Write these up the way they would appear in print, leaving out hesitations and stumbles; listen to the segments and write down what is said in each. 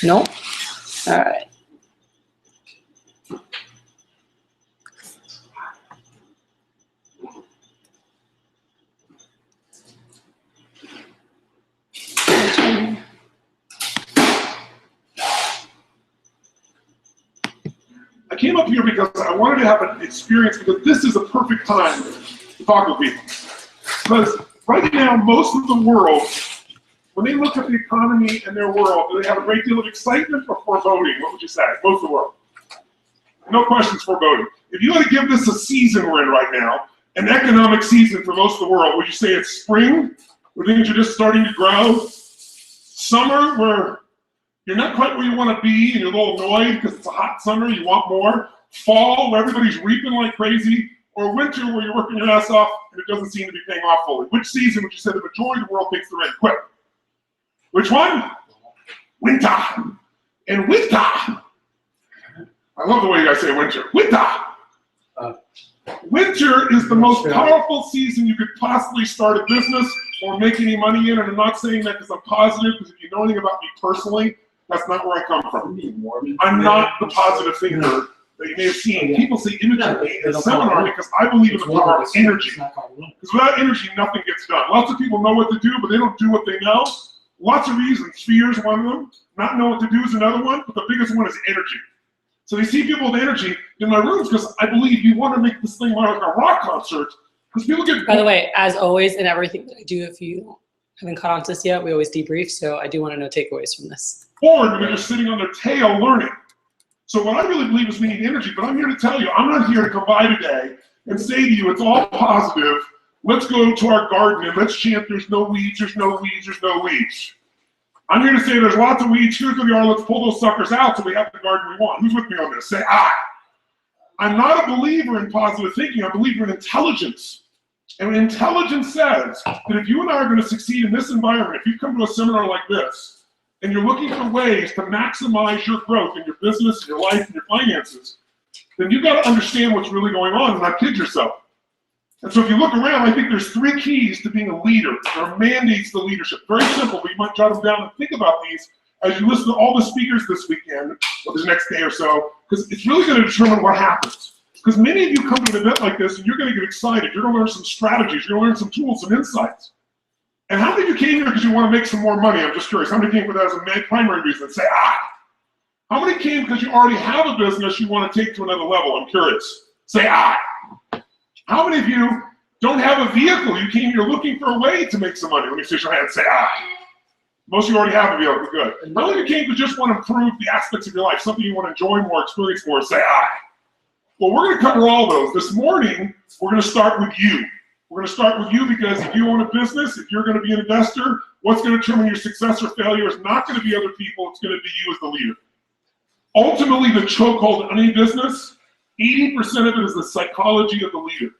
No? All right. I came up here because I wanted to have an experience, because this is a perfect time to talk with people. Because right now, most of the world, when they look at the economy and their world, do they have a great deal of excitement or foreboding? What would you say? Most of the world. No questions, foreboding. If you had to give this a season we're in right now, an economic season for most of the world, would you say it's spring, where things are just starting to grow? Summer, where you're not quite where you want to be and you're a little annoyed because it's a hot summer, you want more? Fall, where everybody's reaping like crazy? Or winter, where you're working your ass off and it doesn't seem to be paying off fully? Which season would you say the majority of the world takes the rain? Quick. Which one? Winter. And winter. I love the way you guys say winter. Winter. Winter is the most powerful season you could possibly start a business or make any money in. And I'm not saying that because I'm positive, because if you know anything about me personally, that's not where I come from. I'm not the positive thinker that you may have seen. People say imagery in a seminar because I believe in the power of energy. Because without energy, nothing gets done. Lots of people know what to do, but they don't do what they know. Lots of reasons. Fear is one of them. Not know what to do is another one. But the biggest one is energy. So you see people with energy in my rooms because I believe you want to make this thing like a rock concert. Because people get. By the way, as always, in everything that I do, if you haven't caught on to this yet, we always debrief. So I do want to know takeaways from this. Bored when they're just sitting on their tail learning. So what I really believe is we need energy, but I'm here to tell you, I'm not here to come by today and say to you, it's all positive. Let's go to our garden and let's chant, there's no weeds, there's no weeds, there's no weeds. I'm here to say there's lots of weeds, here's where they are, let's pull those suckers out so we have the garden we want. Who's with me on this? Say aye. I'm not a believer in positive thinking, I'm a believer in intelligence. And intelligence says that if you and I are going to succeed in this environment, if you come to a seminar like this, and you're looking for ways to maximize your growth in your business, in your life, and your finances, then you've got to understand what's really going on and not kid yourself. And so if you look around, I think there's 3 keys to being a leader, or mandates to leadership. Very simple, but you might jot them down and think about these as you listen to all the speakers this weekend, or this next day or so, because it's really going to determine what happens. Because many of you come to an event like this and you're going to get excited. You're going to learn some strategies. You're going to learn some tools, some insights. And how many of you came here because you want to make some more money? I'm just curious. How many came for that as a primary reason? Say, ah. How many came because you already have a business you want to take to another level? I'm curious. Say, ah. How many of you don't have a vehicle? You came here looking for a way to make some money. Let me see your hand. Say, ah. Most of you already have a vehicle. Good. How many of you came because just want to improve the aspects of your life, something you want to enjoy more, experience more? Say, ah. Well, we're going to cover all those. This morning, we're going to start with you. We're going to start with you because if you own a business, if you're going to be an investor, what's going to determine your success or failure is not going to be other people, it's going to be you as the leader. Ultimately, the chokehold of any business, 80% of it is the psychology of the leader.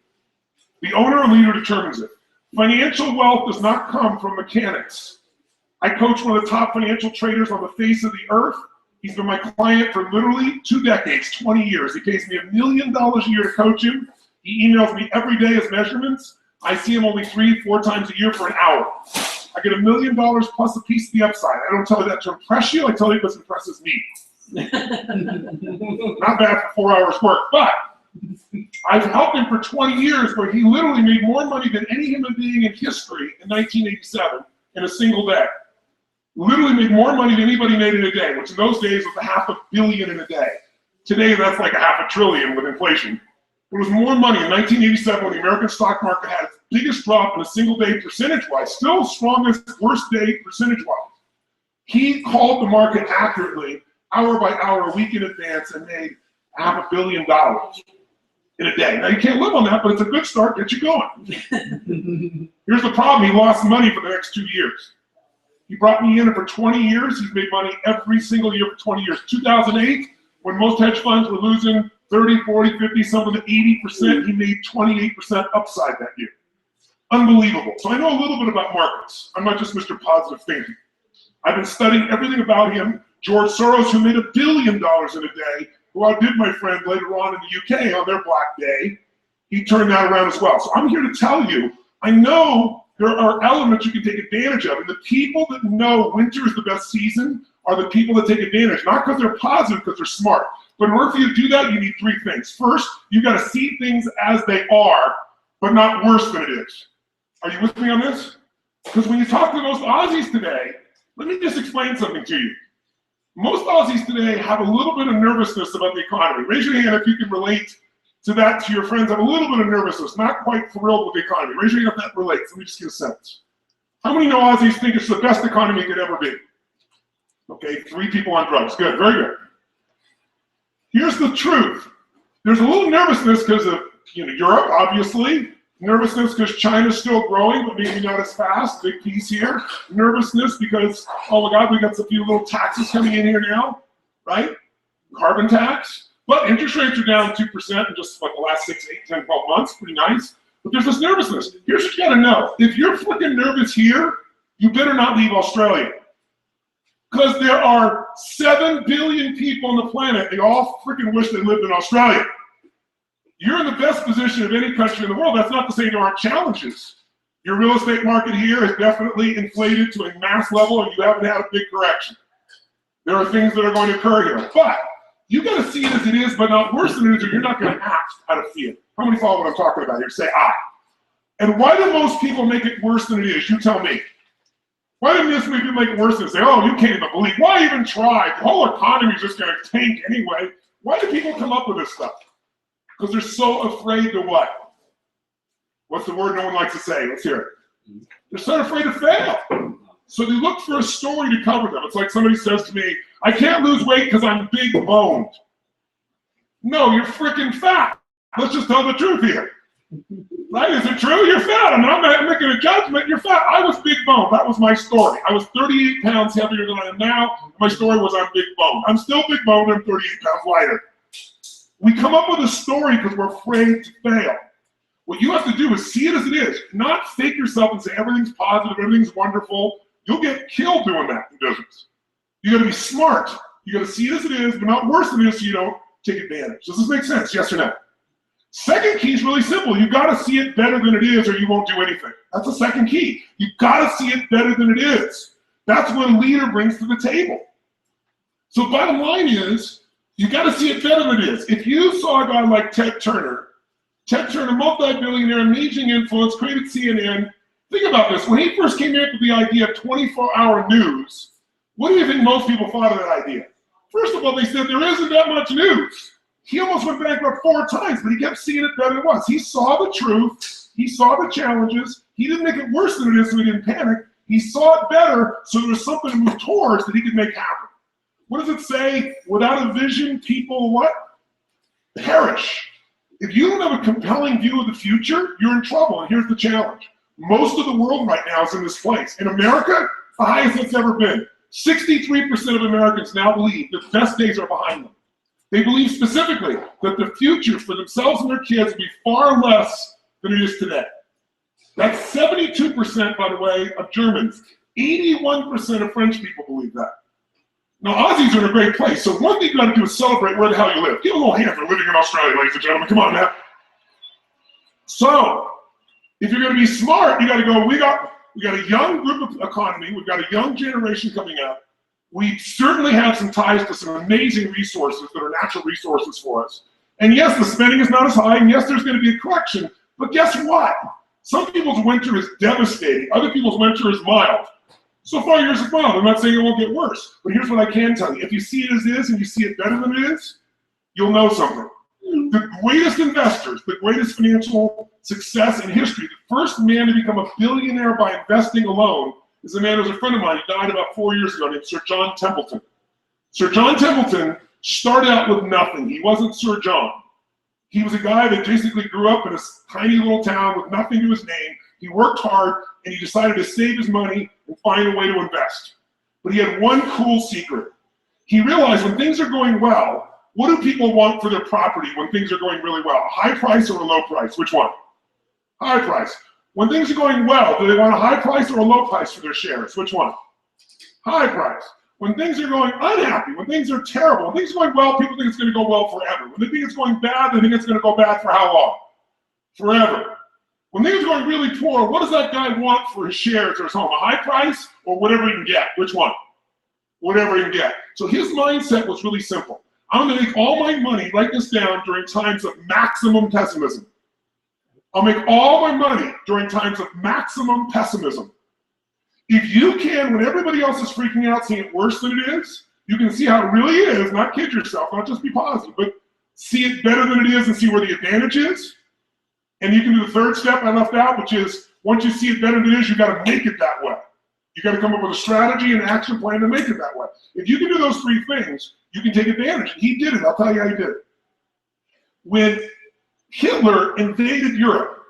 The owner or leader determines it. Financial wealth does not come from mechanics. I coach one of the top financial traders on the face of the earth. He's been my client for literally 2 decades, 20 years. He pays me $1 million a year to coach him. He emails me every day his measurements. I see him only 3-4 times a year for an hour. I get $1 million plus a piece of the upside. I don't tell you that to impress you. I tell you this impresses me. Not bad for 4 hours work, but I've helped him for 20 years where he literally made more money than any human being in history in 1987 in a single day. Literally made more money than anybody made in a day, which in those days was $500 million in a day. Today, that's like $500 billion with inflation. It was more money in 1987 when the American stock market had its biggest drop in a single day percentage-wise, still strongest, worst day percentage-wise. He called the market accurately, hour by hour, a week in advance, and made $500 million in a day. Now, you can't live on that, but it's a good start, get you going. Here's the problem, he lost money for the next 2 years. He brought me in for 20 years, he's made money every single year for 20 years. 2008, when most hedge funds were losing 30, 40, 50, some of the 80%, he made 28% upside that year. Unbelievable. So I know a little bit about markets. I'm not just Mr. Positive Thinking. I've been studying everything about him. George Soros, who made $1 billion in a day, who outdid my friend later on in the UK on their Black Day, he turned that around as well. So I'm here to tell you, I know there are elements you can take advantage of, and the people that know winter is the best season are the people that take advantage, not because they're positive, because they're smart. But in order for you to do that, you need three things. First, you got to see things as they are, but not worse than it is. Are you with me on this? Because when you talk to most Aussies today, let me just explain something to you. Most Aussies today have a little bit of nervousness about the economy. Raise your hand if you can relate to that, to your friends, have a little bit of nervousness, not quite thrilled with the economy. Raise your hand if that relates. Let me just get a sense. How many know Aussies think it's the best economy it could ever be? Okay, 3 people on drugs. Good, very good. Here's the truth. There's a little nervousness because of Europe, obviously. Nervousness because China's still growing, but maybe not as fast. Big piece here. Nervousness because, oh my God, we got a few little taxes coming in here now, right? Carbon tax. But interest rates are down 2% in just like the last 6, 8, 10, 12 months. Pretty nice. But there's this nervousness. Here's what you gotta know. If you're freaking nervous here, you better not leave Australia. Because there are 7 billion people on the planet. They all freaking wish they lived in Australia. You're in the best position of any country in the world. That's not to say there aren't challenges. Your real estate market here is definitely inflated to a mass level, and you haven't had a big correction. There are things that are going to occur here. But you got to see it as it is, but not worse than it is, or you're not going to act out of fear. How many follow what I'm talking about here? Say I. And why do most people make it worse than it is? You tell me. Why do most people make it worse than say, oh, you can't even believe? Why even try? The whole economy is just going to tank anyway. Why do people come up with this stuff? Because they're so afraid to what? What's the word no one likes to say? Let's hear it. They're so afraid to fail. So they look for a story to cover them. It's like somebody says to me, I can't lose weight because I'm big boned. No, you're freaking fat. Let's just tell the truth here. Right? Is it true? You're fat. I'm not making a judgment. You're fat. I was big boned. That was my story. I was 38 pounds heavier than I am now. My story was I'm big boned. I'm still big boned. I'm 38 pounds lighter. We come up with a story because we're afraid to fail. What you have to do is see it as it is, not fake yourself and say everything's positive, everything's wonderful. You'll get killed doing that in business. You got to be smart. You got to see it as it is, but not worse than it is so you don't take advantage. Does this make sense? Yes or no? Second key is really simple. You got to see it better than it is or you won't do anything. That's the second key. You got to see it better than it is. That's what a leader brings to the table. So bottom line is, you got to see it better than it is. If you saw a guy like Ted Turner, multi-billionaire, amazing influence, created CNN. Think about this. When he first came in with the idea of 24-hour news, what do you think most people thought of that idea? First of all, they said there isn't that much news. He almost went bankrupt 4 times, but he kept seeing it better than it was. He saw the truth. He saw the challenges. He didn't make it worse than it is so he didn't panic. He saw it better so there was something to move towards that he could make happen. What does it say? Without a vision, people what? Perish. If you don't have a compelling view of the future, you're in trouble. And here's the challenge. Most of the world right now is in this place. In America, the highest it's ever been. 63% of Americans now believe that the best days are behind them. They believe specifically that the future for themselves and their kids will be far less than it is today. That's 72%, by the way, of Germans. 81% of French people believe that. Now, Aussies are in a great place, so one thing you gotta do is celebrate where the hell you live. Give a little hand for living in Australia, ladies and gentlemen. Come on now. So, if you're gonna be smart, you gotta go, we got a young group of economy, we've got a young generation coming up. We certainly have some ties to some amazing resources that are natural resources for us. And yes, the spending is not as high, and yes, there's gonna be a correction, but guess what? Some people's winter is devastating, other people's winter is mild. So far, yours is mild. I'm not saying it won't get worse, but here's what I can tell you. If you see it as is and you see it better than it is, you'll know something. The greatest investors, the greatest financial success in history, the first man to become a billionaire by investing alone is a man who's a friend of mine. He died about 4 years ago named Sir John Templeton. Sir John Templeton started out with nothing. He wasn't Sir John. He was a guy that basically grew up in a tiny little town with nothing to his name. He worked hard, and he decided to save his money and find a way to invest. But he had one cool secret. He realized when things are going well, what do people want for their property when things are going really well? A high price or a low price? Which one? High price. When things are going well, do they want a high price or a low price for their shares? Which one? High price. When things are going unhappy, when things are terrible, when things are going well, people think it's going to go well forever. When they think it's going bad, they think it's going to go bad for how long? Forever. When things are going really poor, what does that guy want for his shares or his home? A high price or whatever he can get? Which one? whatever he can get. So his mindset was really simple. I'm going to make all my money, write this down, during times of maximum pessimism. I'll make all my money during times of maximum pessimism. If you can, when everybody else is freaking out, seeing it worse than it is, you can see how it really is, not kid yourself, not just be positive, but see it better than it is and see where the advantage is. And you can do the third step I left out, which is once you see it better than it is, you got to make it that way. You got to come up with a strategy and action plan to make it that way. If you can do those three things, you can take advantage. And he did it. I'll tell you how he did it. When Hitler invaded Europe,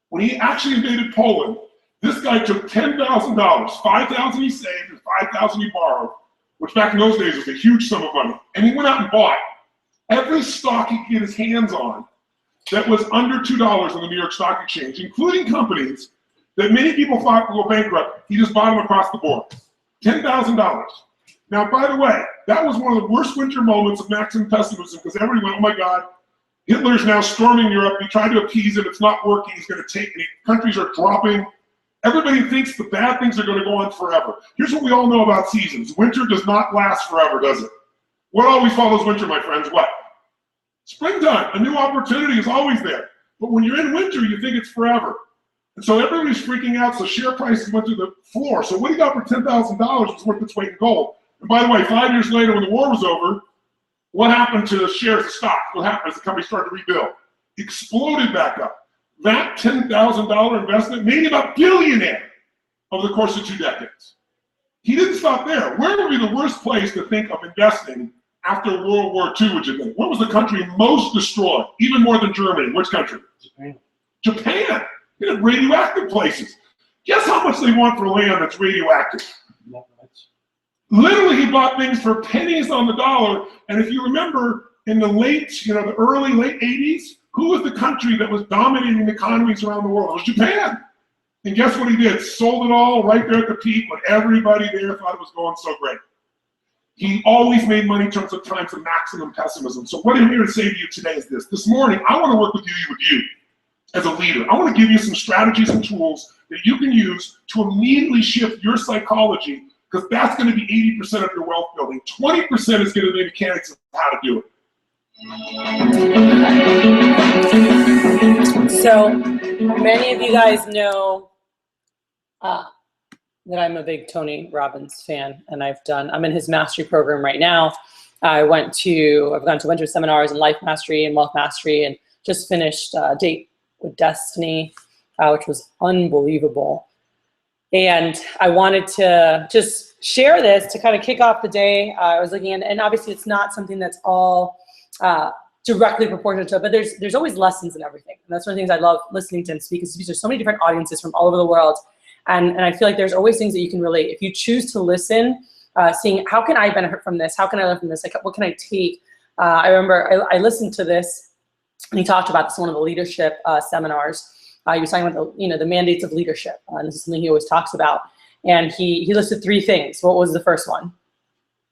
when he actually invaded Poland, this guy took $10,000, $5,000 he saved and $5,000 he borrowed, which back in those days was a huge sum of money. And he went out and bought every stock he could get his hands on that was under $2 on the New York Stock Exchange, including companies that many people thought would go bankrupt. He just bought them across the board. $10,000. Now, by the way, that was one of the worst winter moments of maximum pessimism because everybody went, oh my God, Hitler's now storming Europe. We tried to appease him. It's not working. He's going to take it. Countries are dropping. Everybody thinks the bad things are going to go on forever. Here's what we all know about seasons. Winter does not last forever, does it? What always follows winter, my friends? What? Springtime. A new opportunity is always there. But when you're in winter, you think it's forever. And so everybody's freaking out, so share prices went through the floor. So what he got for $10,000 was worth its weight in gold. And by the way, 5 years later, when the war was over, what happened to the shares of stock? What happened as the company started to rebuild? Exploded back up. That $10,000 investment made him a billionaire over the course of 2 decades. He didn't stop there. Where would be the worst place to think of investing after World War II, would you think? What was the country most destroyed, even more than Germany? Which country? Japan. Japan. You know, radioactive places. Guess how much they want for land that's radioactive? Not much. Literally, he bought things for pennies on the dollar. And if you remember, in the late 80s, who was the country that was dominating economies around the world? It was Japan. And guess what he did? Sold it all right there at the peak when everybody there thought it was going so great. He always made money in terms of times of maximum pessimism. So what I'm here to say to you today is this. This morning, I want to work with you as a leader. I want to give you some strategies and tools that you can use to immediately shift your psychology, because that's going to be 80% of your wealth building. 20% is going to be the mechanics of how to do it. So many of you guys know that I'm a big Tony Robbins fan, and I'm in his mastery program right now. I've gone to a bunch of seminars in life mastery and wealth mastery, and just finished Date with Destiny, which was unbelievable. And I wanted to just share this to kind of kick off the day. I was looking at, and obviously it's not something that's all directly proportional to it, but there's always lessons in everything. And that's one of the things I love listening to him speak, is there's so many different audiences from all over the world. And I feel like there's always things that you can relate. If you choose to listen, seeing how can I benefit from this? How can I learn from this? Like, what can I take? I remember I listened to this, and he talked about this in one of the leadership seminars. He was talking about the mandates of leadership, and this is something he always talks about. And he listed 3 things. What was the first one?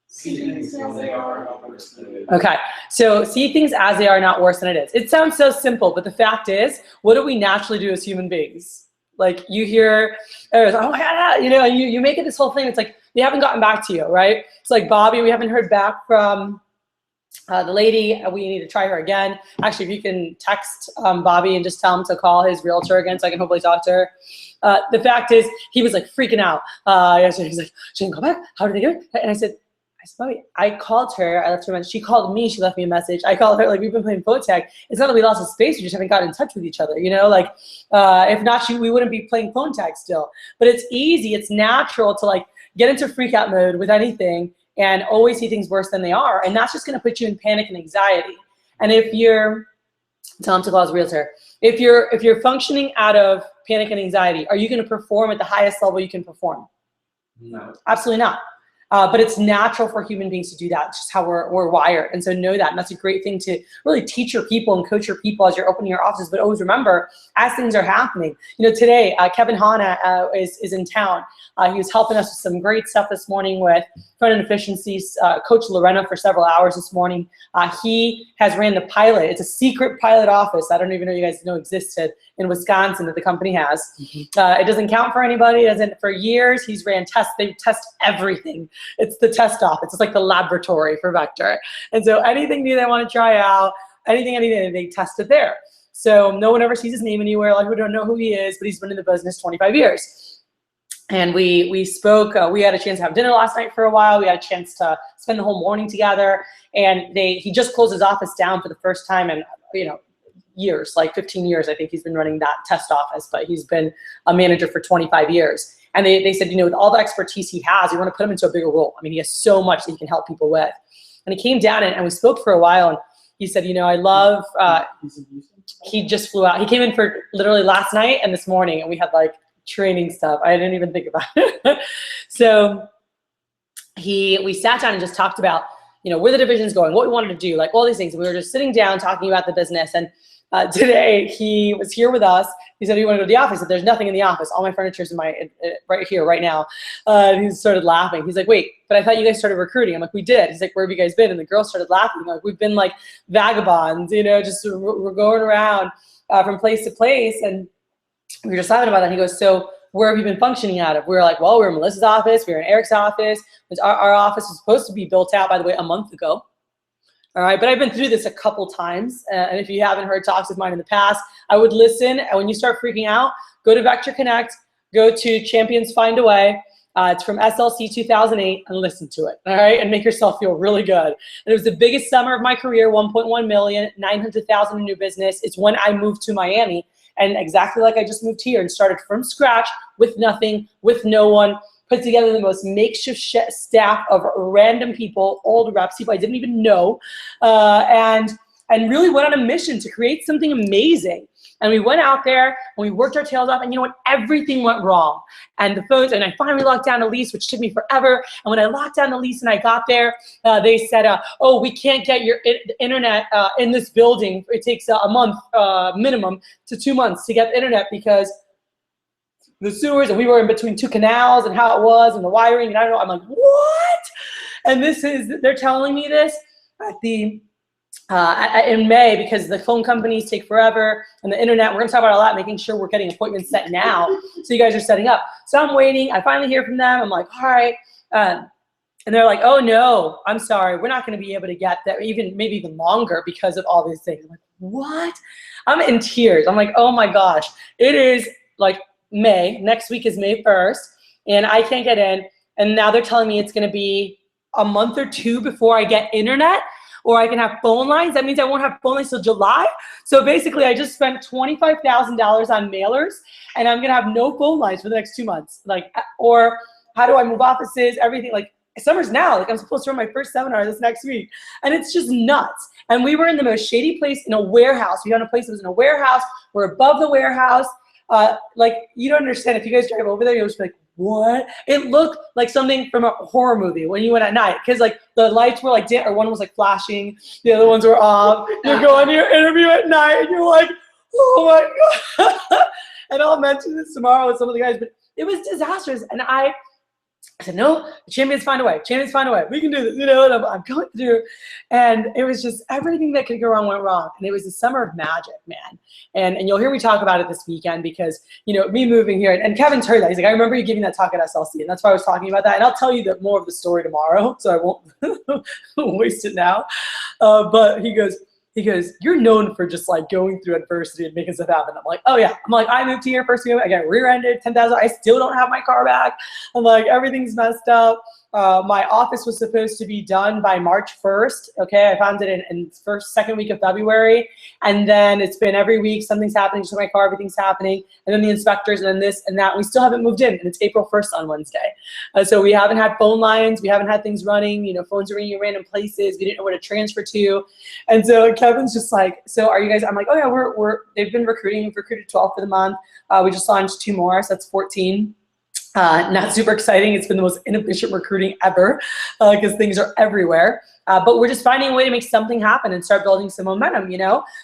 See things as they are, not worse than it is. Okay, so see things as they are, not worse than it is. It sounds so simple, but the fact is, what do we naturally do as human beings? Like, you hear, oh my God, you make it this whole thing. It's like, they haven't gotten back to you, right? It's like Bobby, we haven't heard back from the lady. We need to try her again. Actually, if you can text Bobby and just tell him to call his realtor again so I can hopefully talk to her. The fact is, he was like freaking out. He's like, she didn't call back? How did they do it? And I said, Bobby, I called her, I left her a message. She called me, she left me a message. I called her, like, we've been playing phone tag. It's not that we lost the space, we just haven't gotten in touch with each other, if not, we wouldn't be playing phone tag still. But it's easy, it's natural to like get into freak out mode with anything and always see things worse than they are. And that's just gonna put you in panic and anxiety. And if you're, tell him to call his realtor, if you're functioning out of panic and anxiety, are you gonna perform at the highest level you can perform? No. Absolutely not. But it's natural for human beings to do that. It's just how we're wired. And so know that. And that's a great thing to really teach your people and coach your people as you're opening your offices. But always remember, as things are happening, today, Kevin Hanna is in town. He was helping us with some great stuff this morning with front-end efficiencies. Coach Lorena for several hours this morning. He has ran the pilot. It's a secret pilot office. I don't even know you guys know existed in Wisconsin that the company has. It doesn't count for anybody. It doesn't. For years, he's ran tests. They test everything. It's the test office. It's like the laboratory for Vector. And so anything new they want to try out, anything, they test it there. So no one ever sees his name anywhere. Like, we don't know who he is, but he's been in the business 25 years. And we spoke, we had a chance to have dinner last night for a while. We had a chance to spend the whole morning together. And he just closed his office down for the first time in, years, like 15 years. I think he's been running that test office, but he's been a manager for 25 years. And they said, with all the expertise he has, we want to put him into a bigger role. I mean, he has so much that he can help people with. And he came down and we spoke for a while, and he said, I love, he just flew out. He came in for literally last night and this morning, and we had like training stuff. I didn't even think about it. So we sat down and just talked about, where the division's going, what we wanted to do, like all these things. And we were just sitting down talking about the business. And today he was here with us. He said he wanted to go to the office. There's nothing in the office. All my furniture's in right here, right now. And he started laughing. He's like, wait, but I thought you guys started recruiting. I'm like, we did. He's like, where have you guys been? And the girl started laughing. Like, we've been like vagabonds, just we're going around from place to place. And we were just laughing about that. He goes, so where have you been functioning out of? We were like, well, we were in Melissa's office. We were in Eric's office. Our office was supposed to be built out, by the way, a month ago. All right, but I've been through this a couple times, and if you haven't heard talks of mine in the past, I would listen, and when you start freaking out, go to Vector Connect, go to Champions Find a Way. It's from SLC 2008, and listen to it, all right, and make yourself feel really good. And it was the biggest summer of my career, 1.1 million, 900,000 in new business. It's when I moved to Miami, and exactly like I just moved here and started from scratch with nothing, with no one, put together the most makeshift staff of random people, old reps, people I didn't even know, and really went on a mission to create something amazing. And we went out there and we worked our tails off, and everything went wrong. And the phones, and I finally locked down a lease, which took me forever. And when I locked down the lease and I got there, they said, oh, we can't get your internet in this building. It takes a month minimum to 2 months to get the internet because the sewers, and we were in between two canals, and how it was, and the wiring, and I don't know. I'm like, what? And they're telling me this at in May, because the phone companies take forever, and the internet, we're gonna talk about a lot, making sure we're getting appointments set now, so you guys are setting up. So I'm waiting, I finally hear from them, I'm like, all right, and they're like, oh no, I'm sorry, we're not gonna be able to get that, maybe even longer because of all these things. I'm like, what? I'm in tears. I'm like, oh my gosh, it is like May, next week is May 1st, and I can't get in, and now they're telling me it's gonna be a month or two before I get internet, or I can have phone lines. That means I won't have phone lines till July. So basically I just spent $25,000 on mailers, and I'm gonna have no phone lines for the next 2 months. Like, or how do I move offices, everything, like summer's now, like I'm supposed to run my first seminar this next week, and it's just nuts. And we were in the most shady place, in a warehouse. We found a place that was in a warehouse, we're above the warehouse. Like, you don't understand. If you guys drive over there, you'll just be like, what? It looked like something from a horror movie when you went at night, because like the lights were like dim, or one was like flashing, the other ones were off. You're going to your interview at night, and you're like, oh my God. And I'll mention this tomorrow with some of the guys, but it was disastrous. And I said, no, the Champions Find a Way. Champions Find a Way. We can do this, and I'm going through. And it was just everything that could go wrong went wrong. And it was a summer of magic, man. And you'll hear me talk about it this weekend because, me moving here, and Kevin's heard that. He's like, I remember you giving that talk at SLC, and that's why I was talking about that. And I'll tell you more of the story tomorrow, so I won't waste it now. But he goes, you're known for just like going through adversity and making stuff happen. I'm like, oh yeah. I'm like, I moved here first year, I got rear-ended, 10,000. I still don't have my car back. I'm like, everything's messed up. My office was supposed to be done by March 1st. Okay, I found it in second week of February. And then it's been every week, something's happening to my car, everything's happening. And then the inspectors, and then this and that. We still haven't moved in, and it's April 1st on Wednesday. So we haven't had phone lines. We haven't had things running. Phones are ringing in random places. We didn't know where to transfer to. And so Kevin's just like, so are you guys? I'm like, oh yeah, they've been recruiting. We've recruited 12 for the month. We just launched 2 more, so that's 14. Not super exciting. It's been the most inefficient recruiting ever because things are everywhere. But we're just finding a way to make something happen and start building some momentum,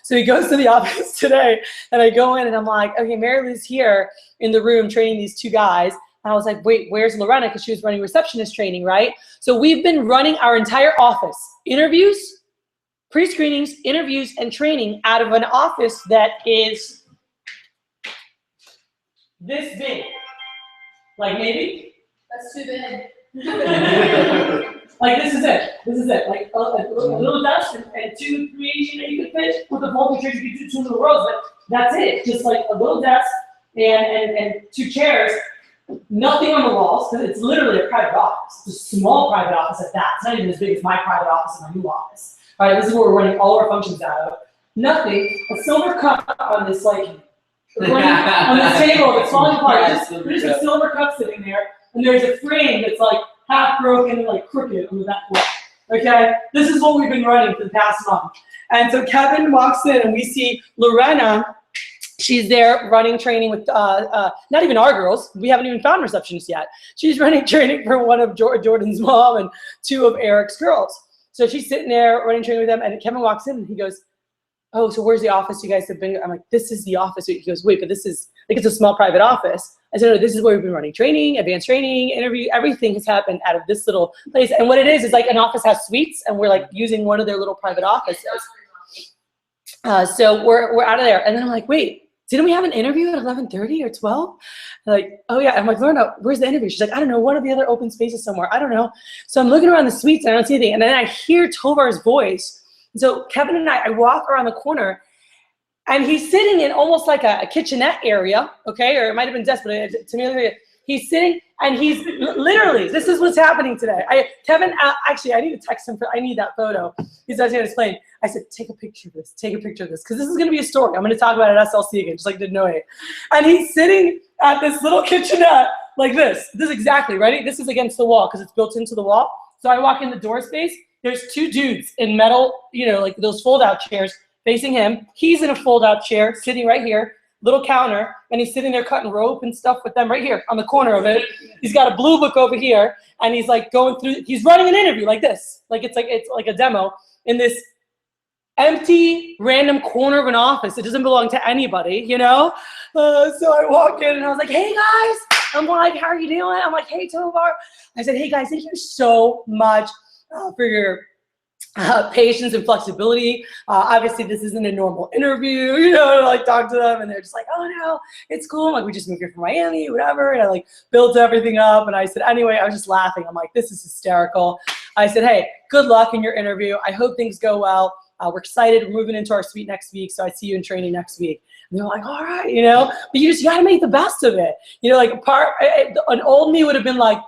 So he goes to the office today, and I go in, and I'm like, okay, Mary Lou's here in the room training these 2 guys. And I was like, wait, where's Lorena? Because she was running receptionist training, right? So we've been running our entire office, interviews, pre-screenings, interviews, and training out of an office that is this big. Like maybe? That's too big. Like this is it. This is it. Like a little desk and 2, 3, you can fit with the folding chairs. You can do 2 little rows, but that's it. Just like a little desk and 2 chairs. Nothing on the walls because it's literally a private office. It's a small private office at that. It's not even as big as my private office in my new office. All right, this is where we're running all our functions out of. Nothing. A silver cup on this on this table that's falling apart. There's a silver cup sitting there, and there's a frame that's like half broken and like crooked on the back wall. Okay, this is what we've been running for the past month. And so Kevin walks in, and we see Lorena. She's there running training with not even our girls. We haven't even found receptionists yet. She's running training for one of Jordan's mom and 2 of Eric's girls. So she's sitting there running training with them, and Kevin walks in and he goes, "Oh, so where's the office you guys have been?" I'm like, "This is the office." He goes, "Wait, but this is like it's a small private office." I said, "No, this is where we've been running training, advanced training, interview. Everything has happened out of this little place." And what it is like an office has suites, and we're like using one of their little private offices. So we're out of there, and then I'm like, "Wait. Didn't we have an interview at 11:30 or 12? They're like, "Oh yeah." I'm like, "Lorna, where's the interview?" She's like, "I don't know, one of the other open spaces somewhere. I don't know." So I'm looking around the suites and I don't see anything. And then I hear Tovar's voice. And so Kevin and I walk around the corner and he's sitting in almost like a kitchenette area, okay? Or it might've been desk, but to me, he's sitting and he's literally, this is what's happening today. Kevin, actually, I need to text him, I need that photo. He's going to explain. I said, take a picture of this, because this is going to be a story. I'm going to talk about it at SLC again, just like I did Noe. And he's sitting at this little kitchenette like this. This is exactly, ready? This is against the wall because it's built into the wall. So I walk in the door space. There's 2 dudes in metal, like those fold-out chairs facing him. He's in a fold-out chair sitting right here. Little counter, and he's sitting there cutting rope and stuff with them right here on the corner of it. He's got a blue book over here, and he's like going through. He's running an interview like this, like it's like a demo in this empty, random corner of an office. It doesn't belong to anybody, So I walk in, and I was like, "Hey guys," I'm like, "How are you doing?" I'm like, "Hey Tovar," I said, "Hey guys, thank you so much for your." Patience and flexibility. Obviously, this isn't a normal interview, to like talk to them, and they're just like, "Oh no, it's cool." I'm like, "We just moved here from Miami, whatever," and I like built everything up. And I said, anyway, I was just laughing. I'm like, "This is hysterical." I said, "Hey, good luck in your interview. I hope things go well. We're excited. We're moving into our suite next week, so I see you in training next week." And they're like, "All right, but you got to make the best of it." Like an old me would have been like,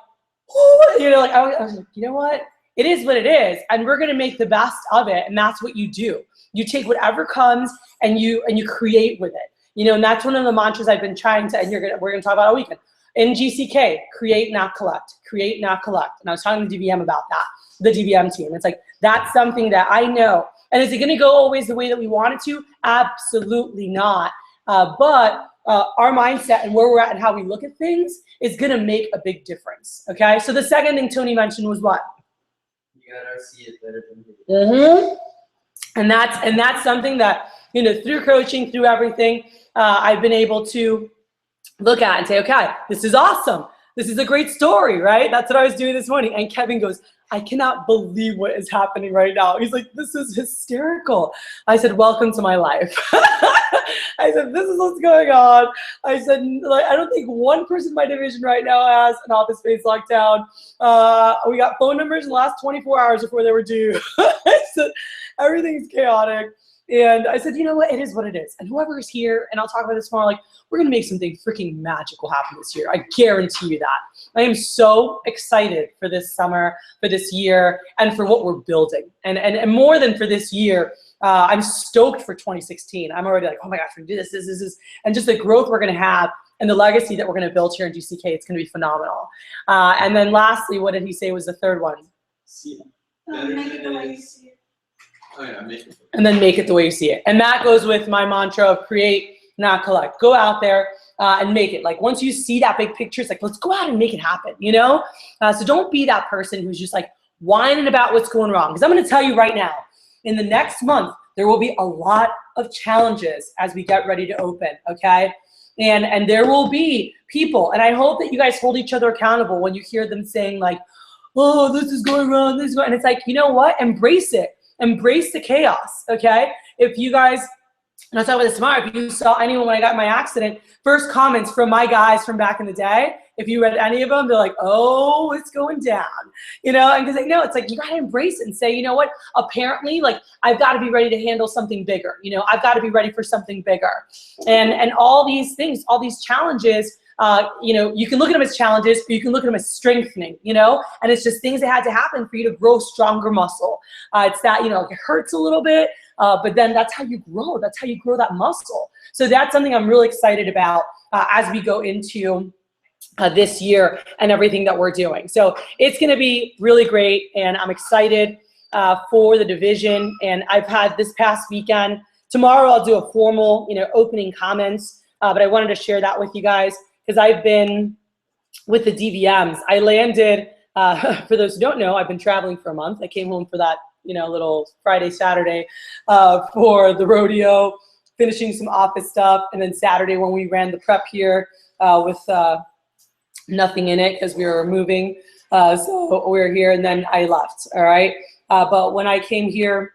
"Oh," like I was like, "You know what? It is what it is, and we're gonna make the best of it," and that's what you do. You take whatever comes and you create with it. And that's one of the mantras I've been trying to, and we're gonna talk about all weekend. In GCK, create, not collect. Create, not collect. And I was talking to DVM about that, the DVM team. It's like, that's something that I know. And is it gonna go always the way that we want it to? Absolutely not. But our mindset and where we're at and how we look at things is gonna make a big difference, okay? So the second thing Tony mentioned was what? You gotta see it better than me. And that's something that, through coaching, through everything, I've been able to look at and say, okay, this is awesome. This is a great story, right? That's what I was doing this morning. And Kevin goes, "I cannot believe what is happening right now." He's like, "This is hysterical." I said, "Welcome to my life." I said, "This is what's going on." I said, I don't think one person in my division right now has an office space locked down. We got phone numbers in the last 24 hours before they were due. I said, everything's chaotic. And I said, "You know what? It is what it is. And whoever is here," and I'll talk about this tomorrow, like, we're going to make something freaking magical happen this year. I guarantee you that. I am so excited for this summer, for this year, and for what we're building. And more than for this year, I'm stoked for 2016. I'm already like, "Oh my gosh, we're going to do this. And just the growth we're going to have and the legacy that we're going to build here in GCK, it's going to be phenomenal." And then lastly, what did he say was the third one? See it. Make it the way you see it. Oh yeah, make it. And then make it the way you see it. And that goes with my mantra of create, not collect. Go out there and make it. Like, once you see that big picture, it's like, let's go out and make it happen, So don't be that person who's just like whining about what's going wrong. Because I'm going to tell you right now, in the next month, there will be a lot of challenges as we get ready to open, okay? And there will be people, and I hope that you guys hold each other accountable when you hear them saying like, "Oh, this is going wrong, this is going," and it's like, you know what? Embrace it. Embrace the chaos, okay? If you guys and I'll talk about this tomorrow. If you saw anyone when I got in my accident, first comments from my guys from back in the day, if you read any of them, they're like, oh, it's going down, you know, and because they know it's like, you got to embrace it and say, you know what, apparently, like, I've got to be ready to handle something bigger, you know, I've got to be ready for something bigger. And all these things, all these challenges, you know, you can look at them as challenges, or you can look at them as strengthening, you know, and it's just things that had to happen for you to grow stronger muscle. It's that, you know, it hurts a little bit, but then that's how you grow. That's how you grow that muscle. So that's something I'm really excited about as we go into this year and everything that we're doing. So it's going to be really great, and I'm excited for the division. And I've had this past weekend. Tomorrow I'll do a formal, you know, opening comments, but I wanted to share that with you guys because I've been with the DVMs. I landed, for those who don't know, I've been traveling for a month. I came home for that, you know, little Friday, Saturday for the rodeo, finishing some office stuff, and then Saturday when we ran the prep here with nothing in it because we were moving. So we were here, and then I left, all right? But when I came here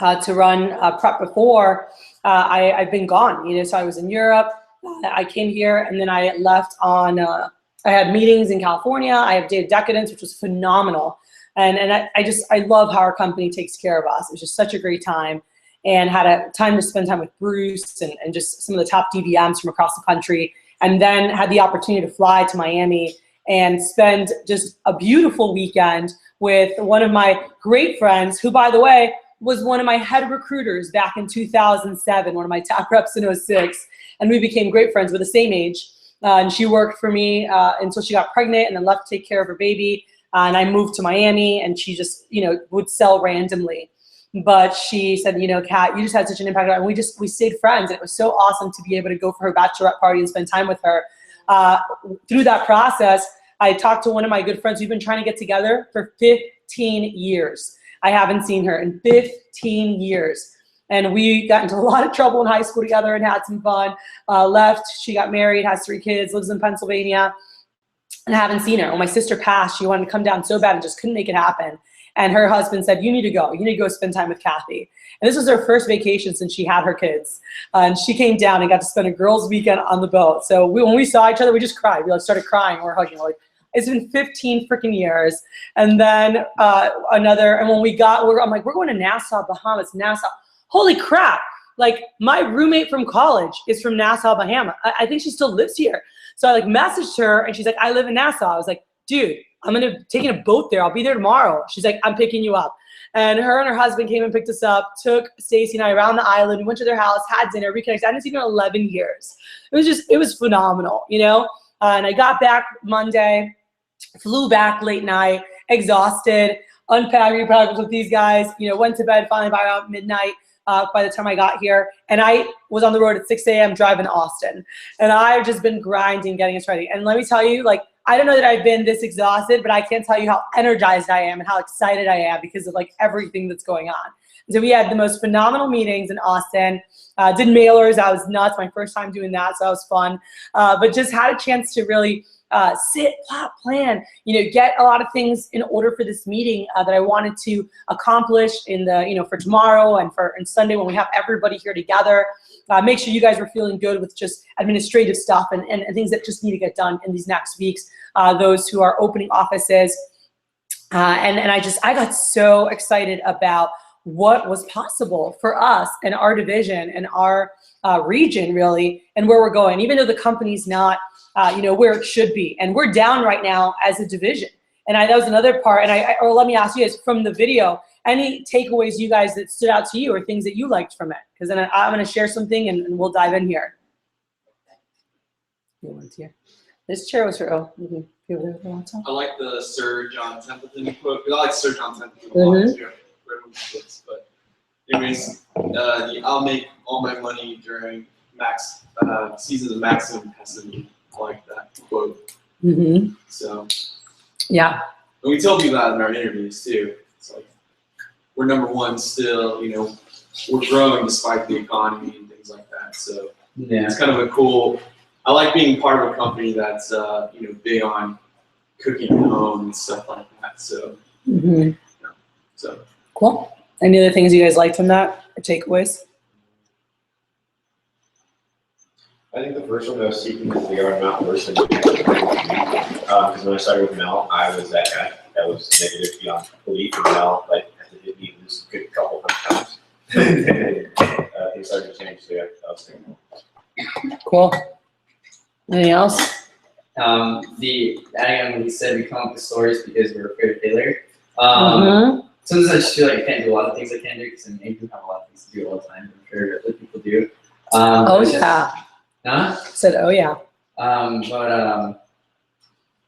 to run prep before, I've been gone, you know, so I was in Europe. I came here, and then I left on, I had meetings in California. I have Day of Decadence, which was phenomenal. And I love how our company takes care of us. It was just such a great time, and had a time to spend time with Bruce and just some of the top DVMs from across the country. And then had the opportunity to fly to Miami and spend just a beautiful weekend with one of my great friends, who, by the way, was one of my head recruiters back in 2007, one of my top reps in 06. And we became great friends. We're the same age. And she worked for me until she got pregnant and then left to take care of her baby. And I moved to Miami, and she just, you know, would sell randomly. But she said, you know, Kat, you just had such an impact on me. And we stayed friends. And it was so awesome to be able to go for her bachelorette party and spend time with her. Through that process, I talked to one of my good friends. We've been trying to get together for 15 years. I haven't seen her in 15 years. And we got into a lot of trouble in high school together and had some fun. Left, she got married, has 3 kids, lives in Pennsylvania, and I haven't seen her. When my sister passed, she wanted to come down so bad and just couldn't make it happen. And her husband said, you need to go. You need to go spend time with Kathy. And this was her first vacation since she had her kids. And she came down and got to spend a girls' weekend on the boat. So when we saw each other, we just cried. We like started crying or hugging. We're like, it's been 15 freaking years. And then and when we got, I'm like, we're going to Nassau, Bahamas, Nassau. Holy crap. Like, my roommate from college is from Nassau, Bahamas. I think she still lives here. So I like messaged her, and she's like, I live in Nassau. I was like, dude, I'm taking a boat there. I'll be there tomorrow. She's like, I'm picking you up. And her husband came and picked us up, took Stacy and I around the island, went to their house, had dinner, reconnected. I hadn't seen her in 11 years. It was phenomenal, you know? And I got back Monday, flew back late night, exhausted, unpacked, repacked with these guys, you know, went to bed finally by about midnight. By the time I got here, and I was on the road at 6 a.m. driving to Austin, and I've just been grinding, getting us ready. And let me tell you, like, I don't know that I've been this exhausted, but I can't tell you how energized I am and how excited I am because of like everything that's going on. And so we had the most phenomenal meetings in Austin, did mailers. I was nuts, my first time doing that, so that was fun. But just had a chance to really sit, plot, plan, you know, get a lot of things in order for this meeting that I wanted to accomplish in the, you know, for tomorrow and Sunday when we have everybody here together. Make sure you guys are feeling good with just administrative stuff and things that just need to get done in these next weeks. Those who are opening offices. And I got so excited about what was possible for us and our division and our region, really, and where we're going, even though the company's not you know, where it should be. And we're down right now as a division. And that was another part. And or let me ask you guys from the video, any takeaways you guys that stood out to you or things that you liked from it? Because then I'm going to share something and we'll dive in here. This chair was for, I like the Sir John Templeton quote. I like Sir John Templeton a lot too. But anyways, I'll make all my money during seasons of maximum passivity. I like that quote. So yeah, and we tell people that in our interviews too. It's like we're number one still. You know, we're growing despite the economy and things like that. So yeah, it's kind of a cool. I like being part of a company that's you know, big on cooking at home and stuff like that. So so cool. Any other things you guys liked from that or takeaways? I think the first one that I was seeking is the art amount worse than because when I started with Mel, I was that guy that was negative beyond belief, and Mel like had to hit me this good couple of times. Things started to change, so yeah, I was thinking. Cool. Anything else? Adding on what he said, we come up with stories because we're afraid of failure. Mhm. Sometimes I just feel like I can't do a lot of things I can do because I do have a lot of things to do all the time. I'm sure other people do. Oh it's just- yeah. Huh? Said oh yeah.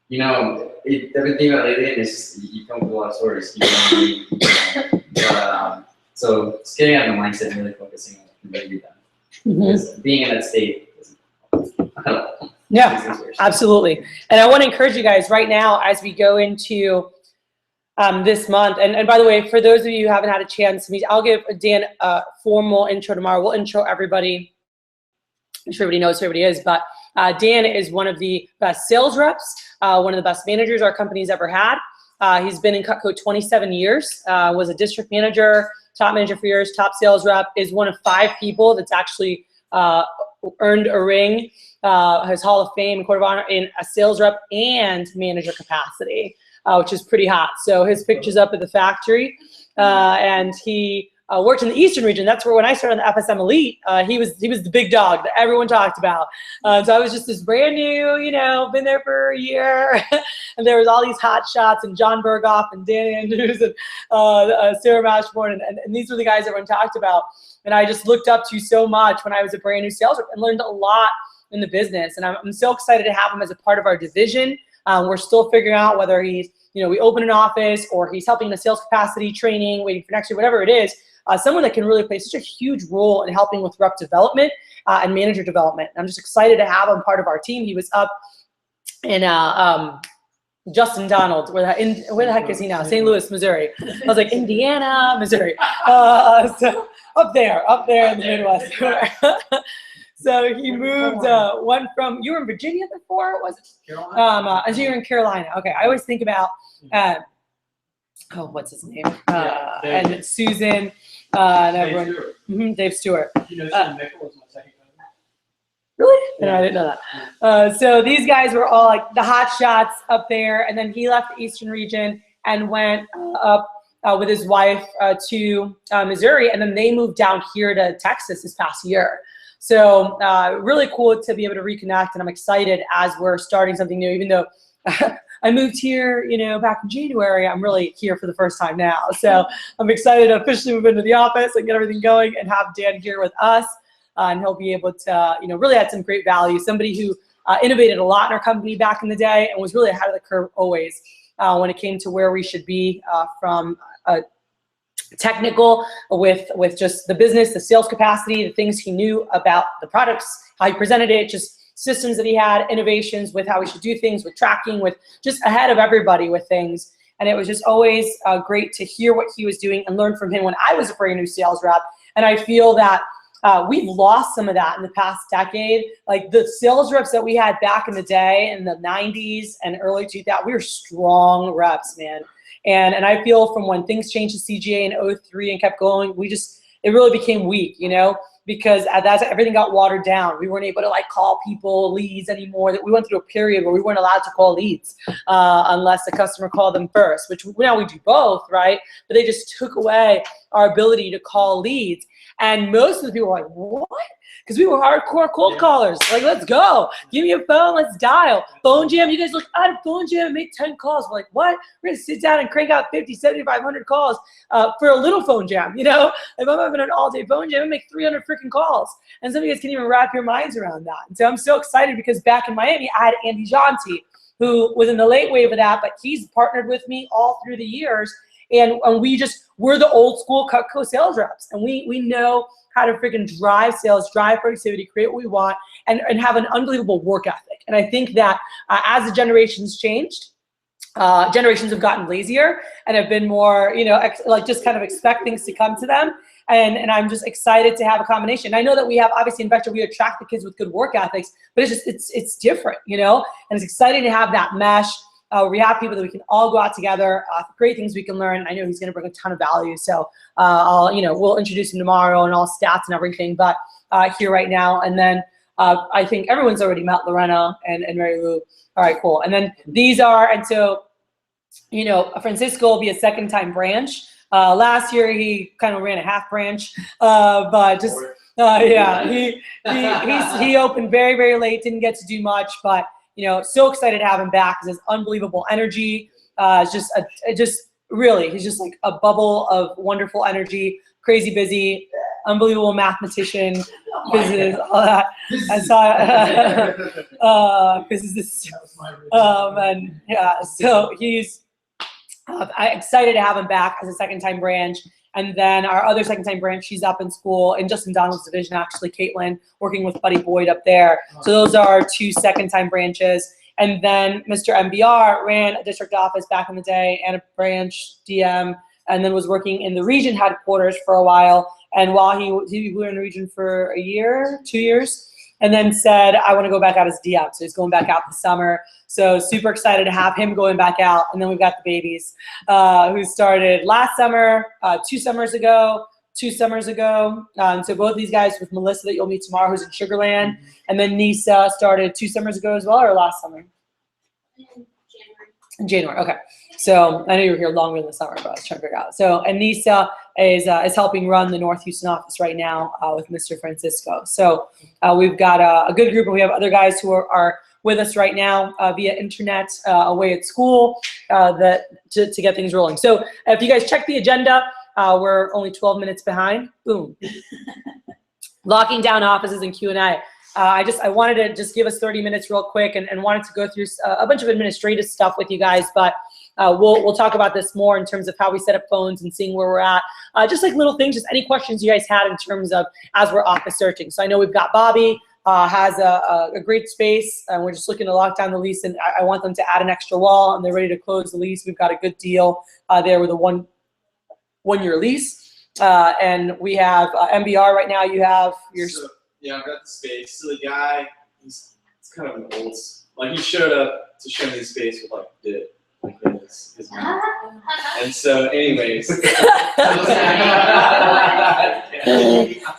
You know, I've been thinking about it lately, and it's just, you come up with a lot of stories. So just getting out of the mindset and really focusing on what can really be done. Mhm. Because being in that state, I don't know. Yeah. Absolutely. And I want to encourage you guys right now as we go into this month. And by the way, for those of you who haven't had a chance to meet, I'll give Dan a formal intro tomorrow. We'll intro everybody. I'm sure everybody knows who everybody is, but Dan is one of the best sales reps, one of the best managers our company's ever had. He's been in Cutco 27 years, was a district manager, top manager for years, top sales rep, is one of 5 people that's actually earned a ring, his Hall of Fame and Court of Honor in a sales rep and manager capacity, which is pretty hot. So his picture's up at the factory, and he worked in the Eastern region. That's where when I started on the FSM Elite, he was the big dog that everyone talked about. So I was just this brand new, you know, been there for a year, and there was all these hot shots, and John Berghoff and Dan Andrews and Sarah Mashborn, and these were the guys everyone talked about. And I just looked up to so much when I was a brand new sales rep and learned a lot in the business. And I'm so excited to have him as a part of our division. We're still figuring out whether he's, you know, we open an office or he's helping in the sales capacity training, waiting for next year, whatever it is. Someone that can really play such a huge role in helping with rep development and manager development. I'm just excited to have him part of our team. He was up in Justin Donald, where the heck is he now? St. Louis, Missouri. I was like, Indiana, Missouri. So up there in the Midwest. So he moved, went from, you were in Virginia before, was it? Carolina? So you're in Carolina. Okay, I always think about, what's his name? And Susan, and everyone. Dave Stewart. You know, Sam Mickle was my second cousin. Really? Yeah. No, I didn't know that. So these guys were all like the hot shots up there, and then he left the Eastern region and went up with his wife to Missouri, and then they moved down here to Texas this past year. So really cool to be able to reconnect, and I'm excited as we're starting something new, even though I moved here, you know, back in January. I'm really here for the first time now. So I'm excited to officially move into the office and get everything going and have Dan here with us. And he'll be able to, you know, really add some great value. Somebody who innovated a lot in our company back in the day and was really ahead of the curve always when it came to where we should be from technical with just the business, the sales capacity, the things he knew about the products, how he presented it, just systems that he had, innovations with how we should do things, with tracking, with just ahead of everybody with things. And it was just always great to hear what he was doing and learn from him when I was a brand new sales rep. And I feel that we've lost some of that in the past decade. Like the sales reps that we had back in the day in the 90s and early 2000s, we were strong reps, man. And I feel from when things changed to CGA in 2003 and kept going, it really became weak, you know, because everything got watered down. We weren't able to like call people leads anymore. We went through a period where we weren't allowed to call leads unless the customer called them first, which now we do both, right? But they just took away our ability to call leads. And most of the people were like, what? Because we were hardcore cold callers. Like, let's go. Give me a phone. Let's dial. Phone jam. You guys look out of phone jam and make 10 calls. We're like, what? We're going to sit down and crank out 50, 7,500 calls for a little phone jam. You know, if I'm having an all-day phone jam, I make 300 freaking calls. And some of you guys can't even wrap your minds around that. And so I'm so excited because back in Miami, I had Andy Jonti, who was in the late wave of that, but he's partnered with me all through the years. And we're the old school Cutco sales reps. And we know how to freaking drive sales, drive productivity, create what we want, and have an unbelievable work ethic. And I think that as the generations changed, generations have gotten lazier and have been more, you know, like just kind of expect things to come to them. And I'm just excited to have a combination. I know that we have, obviously in Vector, we attract the kids with good work ethics, but it's different, you know? And it's exciting to have that mesh. We have people that we can all go out together, great things we can learn. I know he's going to bring a ton of value. So we'll introduce him tomorrow and all stats and everything, but here right now. And then I think everyone's already met Lorena and Mary Lou. All right, cool. And then these are, and so, you know, Francisco will be a second-time branch. Last year he kind of ran a half branch, but just yeah, he opened very, very late, didn't get to do much, but you know, so excited to have him back because his unbelievable energy. Just really, he's just like a bubble of wonderful energy, crazy busy, unbelievable mathematician, physicist, all that. I saw physicist, and yeah, so he's excited to have him back as a second-time branch. And then our other second-time branch, she's up in school in Justin Donald's division, actually, Caitlin, working with Buddy Boyd up there. So those are our 2 second-time branches. And then Mr. MBR ran a district office back in the day and a branch DM, and then was working in the region headquarters for a while. And while he was in the region for a year, 2 years, and then said, I want to go back out as DM. So he's going back out this summer. So super excited to have him going back out. And then we've got the babies who started last summer, 2 summers ago. So both these guys with Melissa that you'll meet tomorrow, who's in Sugar Land. And then Nisa started 2 summers ago as well, or last summer? In January, okay. So I know you were here longer than the summer, but I was trying to figure out. So, and Nisa is helping run the North Houston office right now with Mr. Francisco. So we've got a good group, and we have other guys who are with us right now via internet away at school to get things rolling. So if you guys check the agenda, we're only 12 minutes behind. Boom. Locking down offices and Q&A. I wanted to just give us 30 minutes real quick and wanted to go through a bunch of administrative stuff with you guys, but we'll talk about this more in terms of how we set up phones and seeing where we're at. Just like little things, just any questions you guys had in terms of as we're office searching. So I know we've got Bobby has a great space, and we're just looking to lock down the lease, and I want them to add an extra wall, and they're ready to close the lease. We've got a good deal there with a one-year lease. And we have MBR right now. You have your... Yeah, I've got the space. So the guy, it's kind of an old, like he showed up to show me the space with like his mouth. And so anyways, I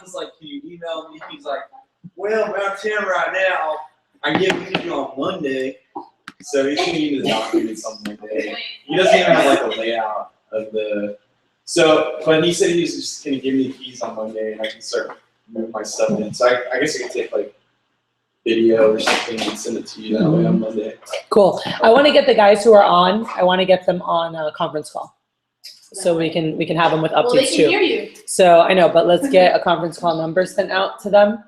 was like, can you email me? He's like, well, around 10 right now, I can get it to you on Monday. So he's gonna give me the documents on Monday. He doesn't even have like a layout of the, so, but he said he was just gonna give me the keys on Monday and I can start move my stuff in. So I guess I could take like video or something and send it to you that way on Monday. Cool. I want to get the guys who are on. I want to get them on a conference call, so we can have them with updates Well, they can too. hear you. So I know, but let's get a conference call number sent out to them.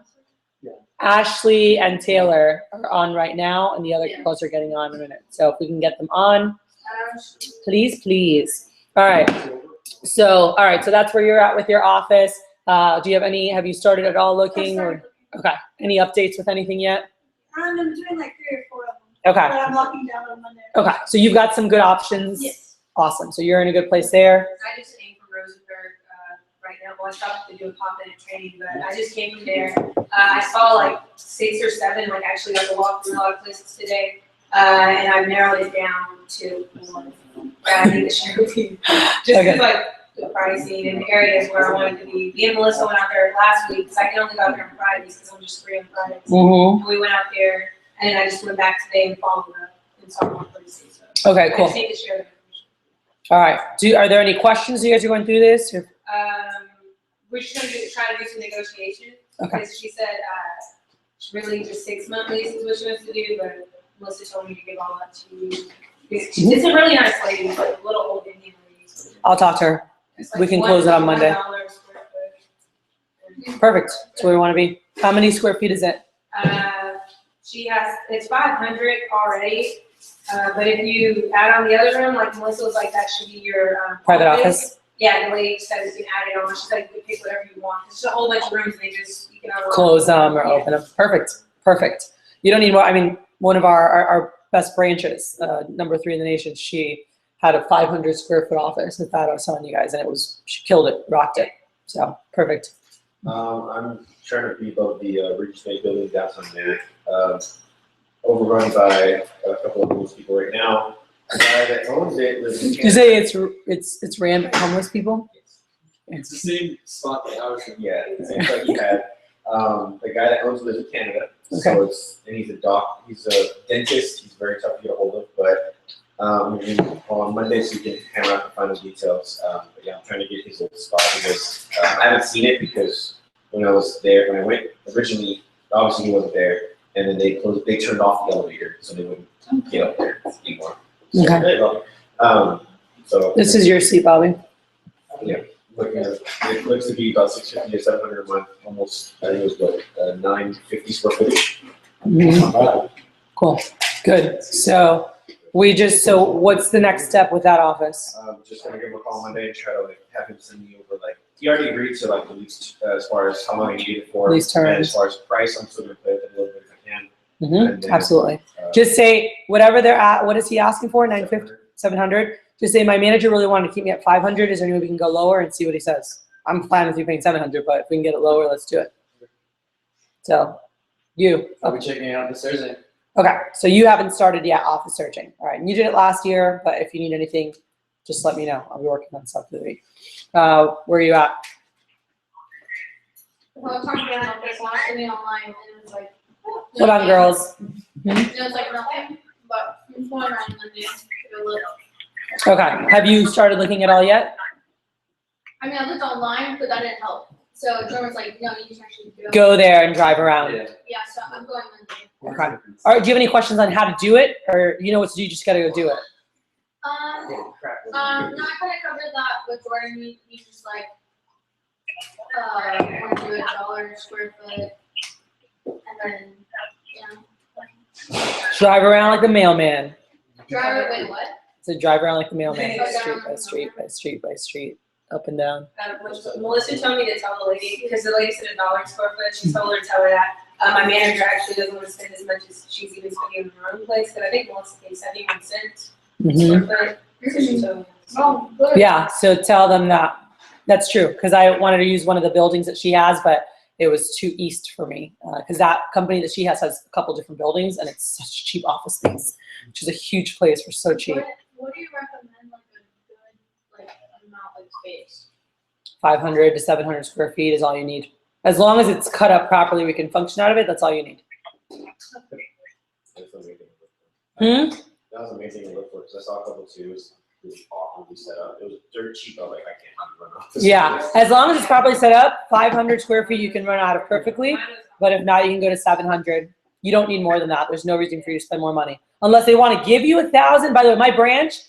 Yeah. Ashley and Taylor are on right now, and the other girls are getting on in a minute. So if we can get them on, please. All right. So that's where you're at with your office. Do you have you started at all looking or, okay, any updates with anything yet? I'm doing like 3 or 4 of them. Okay. But I'm locking down on Monday. Okay, so you've got some good options. Yes. Awesome, so you're in a good place there. I just came from Rosenberg right now. Well, I stopped to do a pop-in training, but I just came from there. I saw like 6 or 7, like actually got to walk through a lot of places today. And I've narrowed it down to 1 that I think it should be. Just because like the pricing and the areas where I wanted to be. Me and Melissa went out there last week because I can only go out there on Fridays because I'm just free on Fridays. And we went out there, and then I just went back today and followed up and saw more places. So Okay, cool. I just need to share the information. All right, are there any questions you guys are going through this? Or? We're just going to try to do some negotiation. Okay. Because she said really just 6-month lease is what she wants to do, but Melissa told me to give all that to you. It's a really nice lady, but a little old Indian lady. So I'll talk to her. it's like We can close it on Monday. $1 a square foot. Perfect, that's where we want to be. How many square feet is it? She has, it's 500 already, but if you add on the other room, like Melissa was like, that should be your Private office? Yeah, the lady said you can add it on. She's like, you can pick whatever you want. It's just a whole bunch of rooms. You can overlap. Close them or open them. Perfect. You don't need more. I mean, one of our best branches, number 3 in the nation, she had a 500 square foot office with that I was telling you guys, and she killed it, rocked it. So perfect. I'm trying to rebuild the Regis Bay building downtown there. Overrun by a couple of homeless people right now. The guy that owns it lives in You say it's ran by homeless people? It's the same spot that I was in. Yeah, it seems like he had. The guy that owns it lives in Canada. So and he's he's a dentist. He's very tough to get a hold of, but on Monday, so we can hammer out the final details. But yeah, I'm trying to get his old spot because I haven't seen it because when I went originally, obviously he wasn't there, and then they turned off the elevator so they wouldn't get up there anymore. So, Okay. So This is your seat, Bobby. looking at it looks to be about 650 to 700 a month, almost. I think it was what 950 square footage. Mhm. Cool. Good. So what's the next step with that office? Just gonna give him a call Monday and try to have him send me over he already agreed to the lease as far as how long I need it for. Lease And terms. as far as price, I'm still gonna play with it a little bit if I can. Mm-hmm. And then, Absolutely. Just say whatever they're at. What is he asking for? 950, 700. Just say my manager really wanted to keep me at 500. Is there any way we can go lower and see what he says? I'm fine with you paying 700, but if we can get it lower, let's do it. So, I'll be checking it out this Thursday. Okay. So you haven't started yet office searching. All right. And you did it last year, but if you need anything, just let me know. I'll be working on stuff for the week. Where are you at? Well, I was talking about this last thing online, and it was like. Hold on, girls. It was like nothing, but it's going on Monday. A little. Okay. Have you started looking at all yet? I mean, I looked online, but that didn't help. So Jordan's like, no, you just actually do it. Go there and drive around. Yeah. Yeah, so I'm going Monday. Okay. All right. Do you have any questions on how to do it, or you know what to do? You just got to go do it. No, I kind of covered that with Jordan. He's just like, want to do $1 square foot, and then, Drive around like the mailman. drive it. Wait, what? So drive around like the mailman, Okay. street by street by street by street, up and down. Melissa told me to tell the lady, because the lady said $1 square foot. She told her to tell her that. My manager actually doesn't want to spend as much as she's even spending in her own place, because I think Melissa paid 71 cents Mhm. square foot. So she told me. Oh, good. Yeah, so tell them that. That's true, because I wanted to use one of the buildings that she has, but it was too east for me. Because that company that she has a couple different buildings, and it's such cheap office space, which is a huge place for so cheap. What do you recommend, like a good, amount of space? 500 to 700 square feet is all you need. As long as it's cut up properly, we can function out of it. That's all you need. That's amazing. Hmm? That was amazing to look for because I saw a couple too. It was really awkwardly set up. It was dirt cheap. I was like, I can't run off this. Yeah, as long as it's properly set up, 500 square feet you can run out of perfectly. But if not, you can go to 700. You don't need more than that. There's no reason for you to spend more money. Unless they want to give you 1,000. By the way, my branch,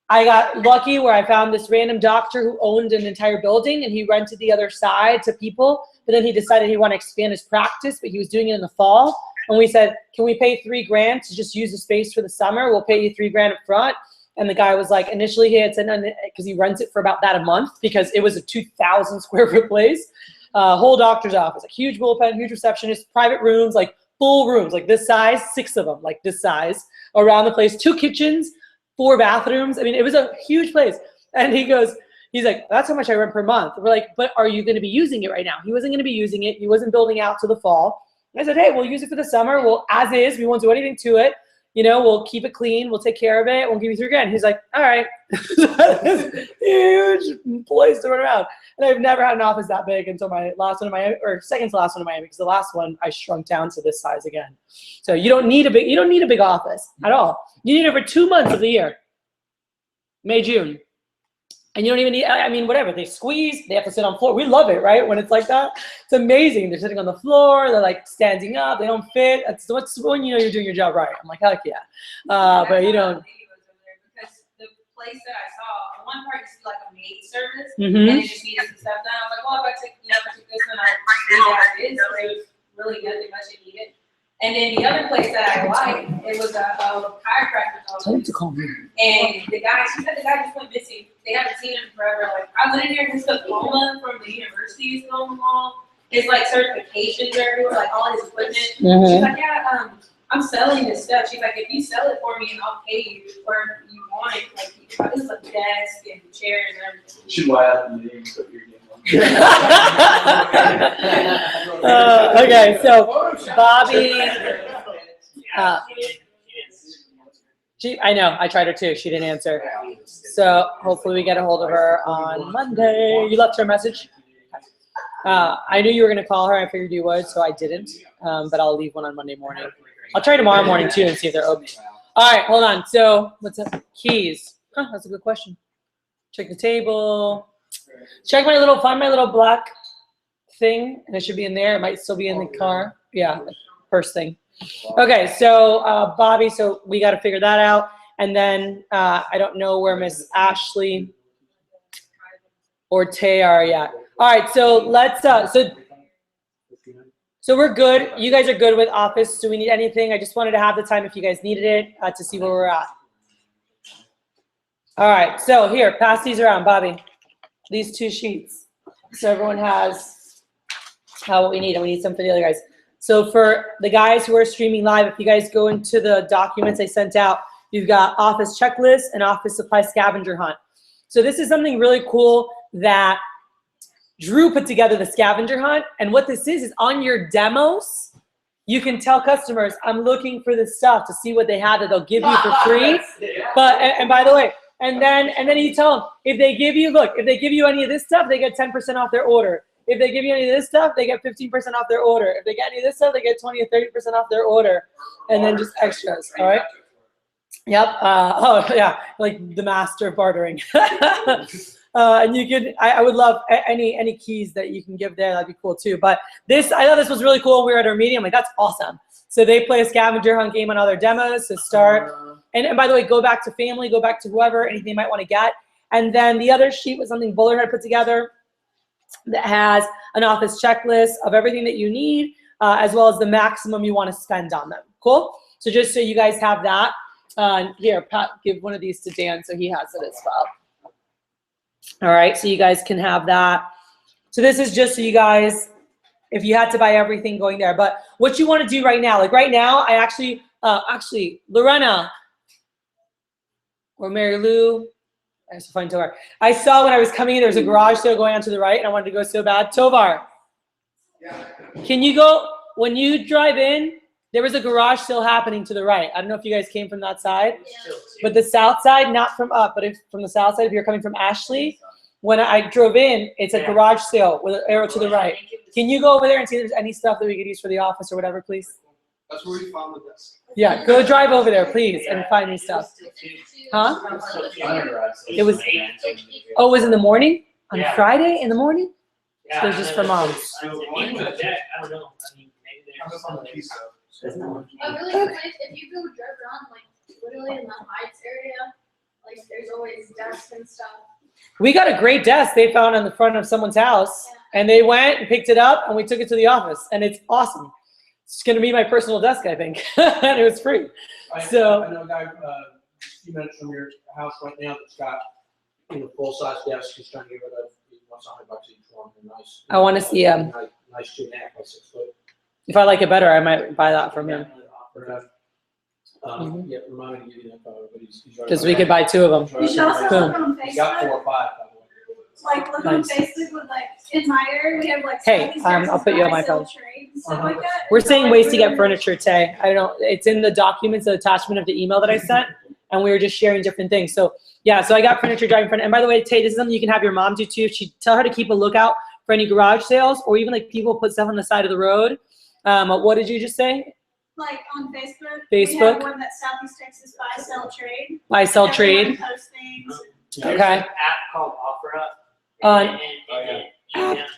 I got lucky where I found this random doctor who owned an entire building and he rented the other side to people. But then he decided he wanted to expand his practice, but he was doing it in the fall. And we said, can we pay $3,000 to just use the space for the summer? We'll pay you $3,000 up front. And the guy was like, initially he had said, because he rents it for about that a month because it was a 2,000 square foot place. Whole doctor's office, like huge bullpen, huge receptionist, private rooms, like full rooms, like this size, 6 of them, like this size around the place, 2 kitchens, 4 bathrooms. I mean, it was a huge place. And he's like, that's how much I rent per month. We're like, but are you going to be using it right now? He wasn't going to be using it. He wasn't building out to the fall. And I said, hey, we'll use it for the summer. Well, as is, we won't do anything to it. You know, we'll keep it clean. We'll take care of it. We'll give you $3,000. He's like, all right. Huge place to run around. And I've never had an office that big until my last one in Miami, or second to last one in Miami, because the last one I shrunk down to this size again. So you don't need a big office at all. You need it for 2 months of the year. May, June. And you don't even need, I mean, whatever. They squeeze, they have to sit on the floor. We love it, right? When it's like that. It's amazing. They're sitting on the floor. They're like standing up. They don't fit. That's when you know you're doing your job right. I'm like, heck yeah. But you don't. Because the place that I saw, one part used to be like a maid service, Mm-hmm. and it just needed some stuff done. I was like, well, if I took this one, I'd do that it is. So it was really nothing much it needed. And then the other place that I liked, it was a chiropractor's Tell them office. to call me. And she said the guy just went missing. They haven't seen him forever. Like, I went in there, his diploma from the university is still on the wall. His like certifications are everywhere, like all his equipment. She's Mhm. like, yeah, I'm selling this stuff. She's like, if you sell it for me, and I'll pay you where you want it. Like, this is a desk and chairs and everything. You should buy out the names of your game. Okay, so Bobby, I know, I tried her too. She didn't answer. So hopefully we get a hold of her on Monday. You left her a message? I knew you were gonna call her. I figured you would, so I didn't. But I'll leave one on Monday morning. I'll try tomorrow morning too and see if they're open. All right, hold on. So what's up? Keys. Huh, that's a good question. Check the table. Check find my little black thing, and it should be in there. It might still be in the car. Yeah, purse thing. Okay, so Bobby, so we got to figure that out. And then I don't know where Miss Ashley or Tay are yet. All right, so let's, so we're good. You guys are good with Office. Do we need anything? I just wanted to have the time if you guys needed it to see where we're at. All right, so here, pass these around, Bobby. These 2 sheets. So everyone has what we need, and we need some for the other guys. So for the guys who are streaming live, if you guys go into the documents I sent out, you've got Office checklist and Office supply scavenger hunt. So this is something really cool that Drew put together, the scavenger hunt. And what this is on your demos, you can tell customers, I'm looking for this stuff to see what they have that they'll give you for free. But, and by the way, and then you tell them, if they give you any of this stuff, they get 10% off their order. If they give you any of this stuff, they get 15% off their order. If they get any of this stuff, they get 20 or 30% off their order. And then just extras, all right? Yep, oh yeah, like the master of bartering. And you could, I would love any keys that you can give there. That'd be cool too. But this, I thought this was really cool. We were at our meeting. I'm like, that's awesome. So they play a scavenger hunt game on all their demos to start. And by the way, go back to family, go back to whoever, anything they might want to get. And then the other sheet was something Buller had put together that has an Office checklist of everything that you need, as well as the maximum you want to spend on them. Cool? So just so you guys have that. Here, Pat, give one of these to Dan so he has it as well. All right, so you guys can have that. So this is just so you guys, if you had to buy everything going there. But what you want to do right now, like right now, I actually, Lorena or Mary Lou, I have to find Tovar. I saw when I was coming in, there was a garage sale going on to the right, and I wanted to go so bad. Tovar, can you go, when you drive in, there was a garage sale happening to the right. I don't know if you guys came from that side, but the south side, not from up, but from the south side, if you're coming from Ashley, when I drove in, it's a garage sale with an arrow to the right. Can you go over there and see if there's any stuff that we could use for the office or whatever, please? That's where we found the desk. Yeah, go drive over there, please, and find me stuff. Huh? It was, oh, it was in the morning? On Friday in the morning? So it was just for moms. I don't know. I mean, maybe there's some A really good place, if you go drive around, like, literally in the Heights area, like, there's always desks and stuff. We got a great desk they found on the front of someone's house, and they went and picked it up, and we took it to the office, and it's awesome. It's gonna be my personal desk, I think, and it was free. So I know a guy, a few minutes from your house right now that's got, full-size desk, he's trying to get rid of, he wants $100 each one, nice. I want to see Nice 2.5 by 6 foot. if I like it better, I might buy that from him. Yeah, remind me to give you that photo, but he's right Because about we could buy 2 of them. You should also look on He's got 4 Facebook, or 5, by the way. like, look on Nice. Facebook with, like, in my area, we have, like, Hey, I'll put you on my phone. trade and stuff like that. We're So, saying like, ways to we get would- furniture, Tay. I don't know. It's in the documents, the attachment of the email that I sent, and we were just sharing different things. So yeah, so I got furniture driving front. And by the way, Tay, this is something you can have your mom do too. Tell her to keep a lookout for any garage sales, or even like people put stuff on the side of the road. What did you just say? Like, on Facebook. Facebook? We have one that Southeast Texas Buy, Sell, Trade. Buy, sell, Everyone trade. posts things. Okay. There's an app called OfferUp. An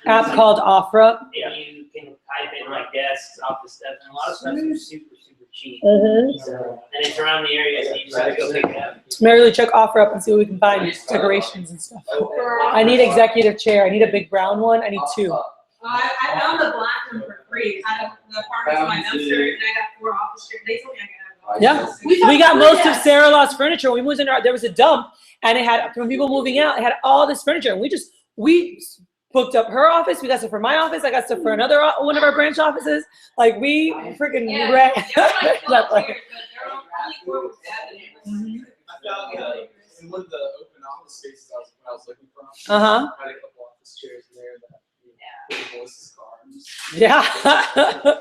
app called OfferUp. And you can type in like desks, office stuff, and a lot of stuff is super, super cheap. Mm-hmm. So, and it's around the area, so you just have to go pick it up. Mary Lou, check OfferUp and see what we can find. Decorations and stuff. I need executive chair. I need a big brown one. I need 2. I found the black one for free. I have the apartment on my dumpster, and I got 4 office chairs. They told me I could have one. Yeah. We got most of Sarah Law's furniture. We moved in there was a dump, and it had, from people moving out, it had all this furniture. And we booked up her office. We got stuff for my office. I got stuff for another one of our branch offices. Like, we freaking Yeah, ran. they were like 12 That way. chairs, but there were only 4 with cabinets. I found in one of the open office spaces I was looking for. Uh-huh. I had a couple office chairs in there that put in Melissa's car. Yeah. I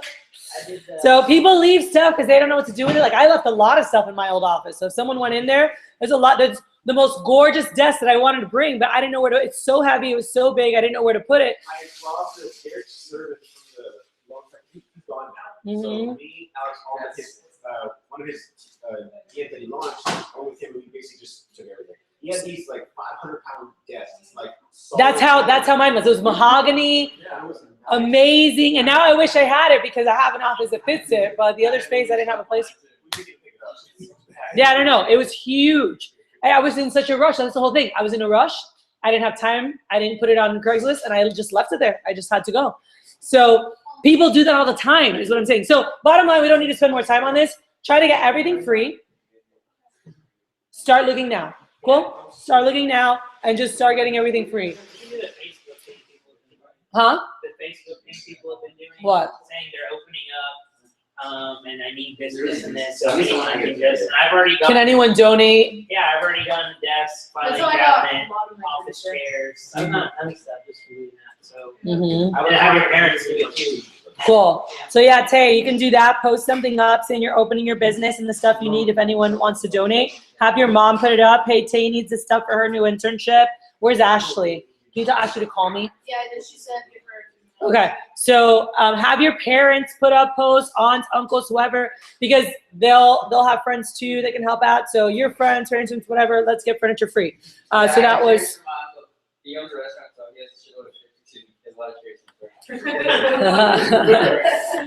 did the, So people leave stuff because they don't know what to do with it. Like, I left a lot of stuff in my old office. So if someone went in there, there's a lot. the most gorgeous desk that I wanted to bring, but I didn't know where to. It's so heavy. It was so big. I didn't know where to put it. I robbed the Derek Service from the long time. He's gone now. Mhm. So me, Alex Hall, his, one of his Ian that he launched, I went with him and we basically just took everything. He had these like 500-pound desks, like. That's how mine was. It was mahogany, Yeah, it was amazing. And now I wish I had it because I have an office that fits it, but the other space I didn't have a place. We didn't pick it up. Yeah, I don't know. It was huge. I was in such a rush. That's the whole thing. I was in a rush. I didn't have time. I didn't put it on Craigslist, and I just left it there. I just had to go. So people do that all the time, is what I'm saying. So bottom line, we don't need to spend more time on this. Try to get everything free. Start looking now. Cool? Start looking now and just start getting everything free. Huh? The Facebook thing people have been doing. What? Saying they're opening up, and I need this, and this, so anyone can just, and I've already Can done, anyone donate? yeah, I've already done the desk, filing That's all I got. cabinet, office chairs, I've not done stuff just for doing that, so. Mm-hmm. I would have your parents do it too. Cool. So yeah, Tay, you can do that. Post something up saying you're opening your business and the stuff you need if anyone wants to donate. Have your mom put it up. Hey, Tay needs this stuff for her new internship. Where's Ashley? Can you tell Ashley to call me? Yeah, and then she said give her. Okay. So have your parents put up posts, aunts, uncles, whoever, because they'll have friends too that can help out. So your friends, parents, whatever, let's get furniture free. So that was. He owns a restaurant, so he has to go to 52. There's a lot of chairs.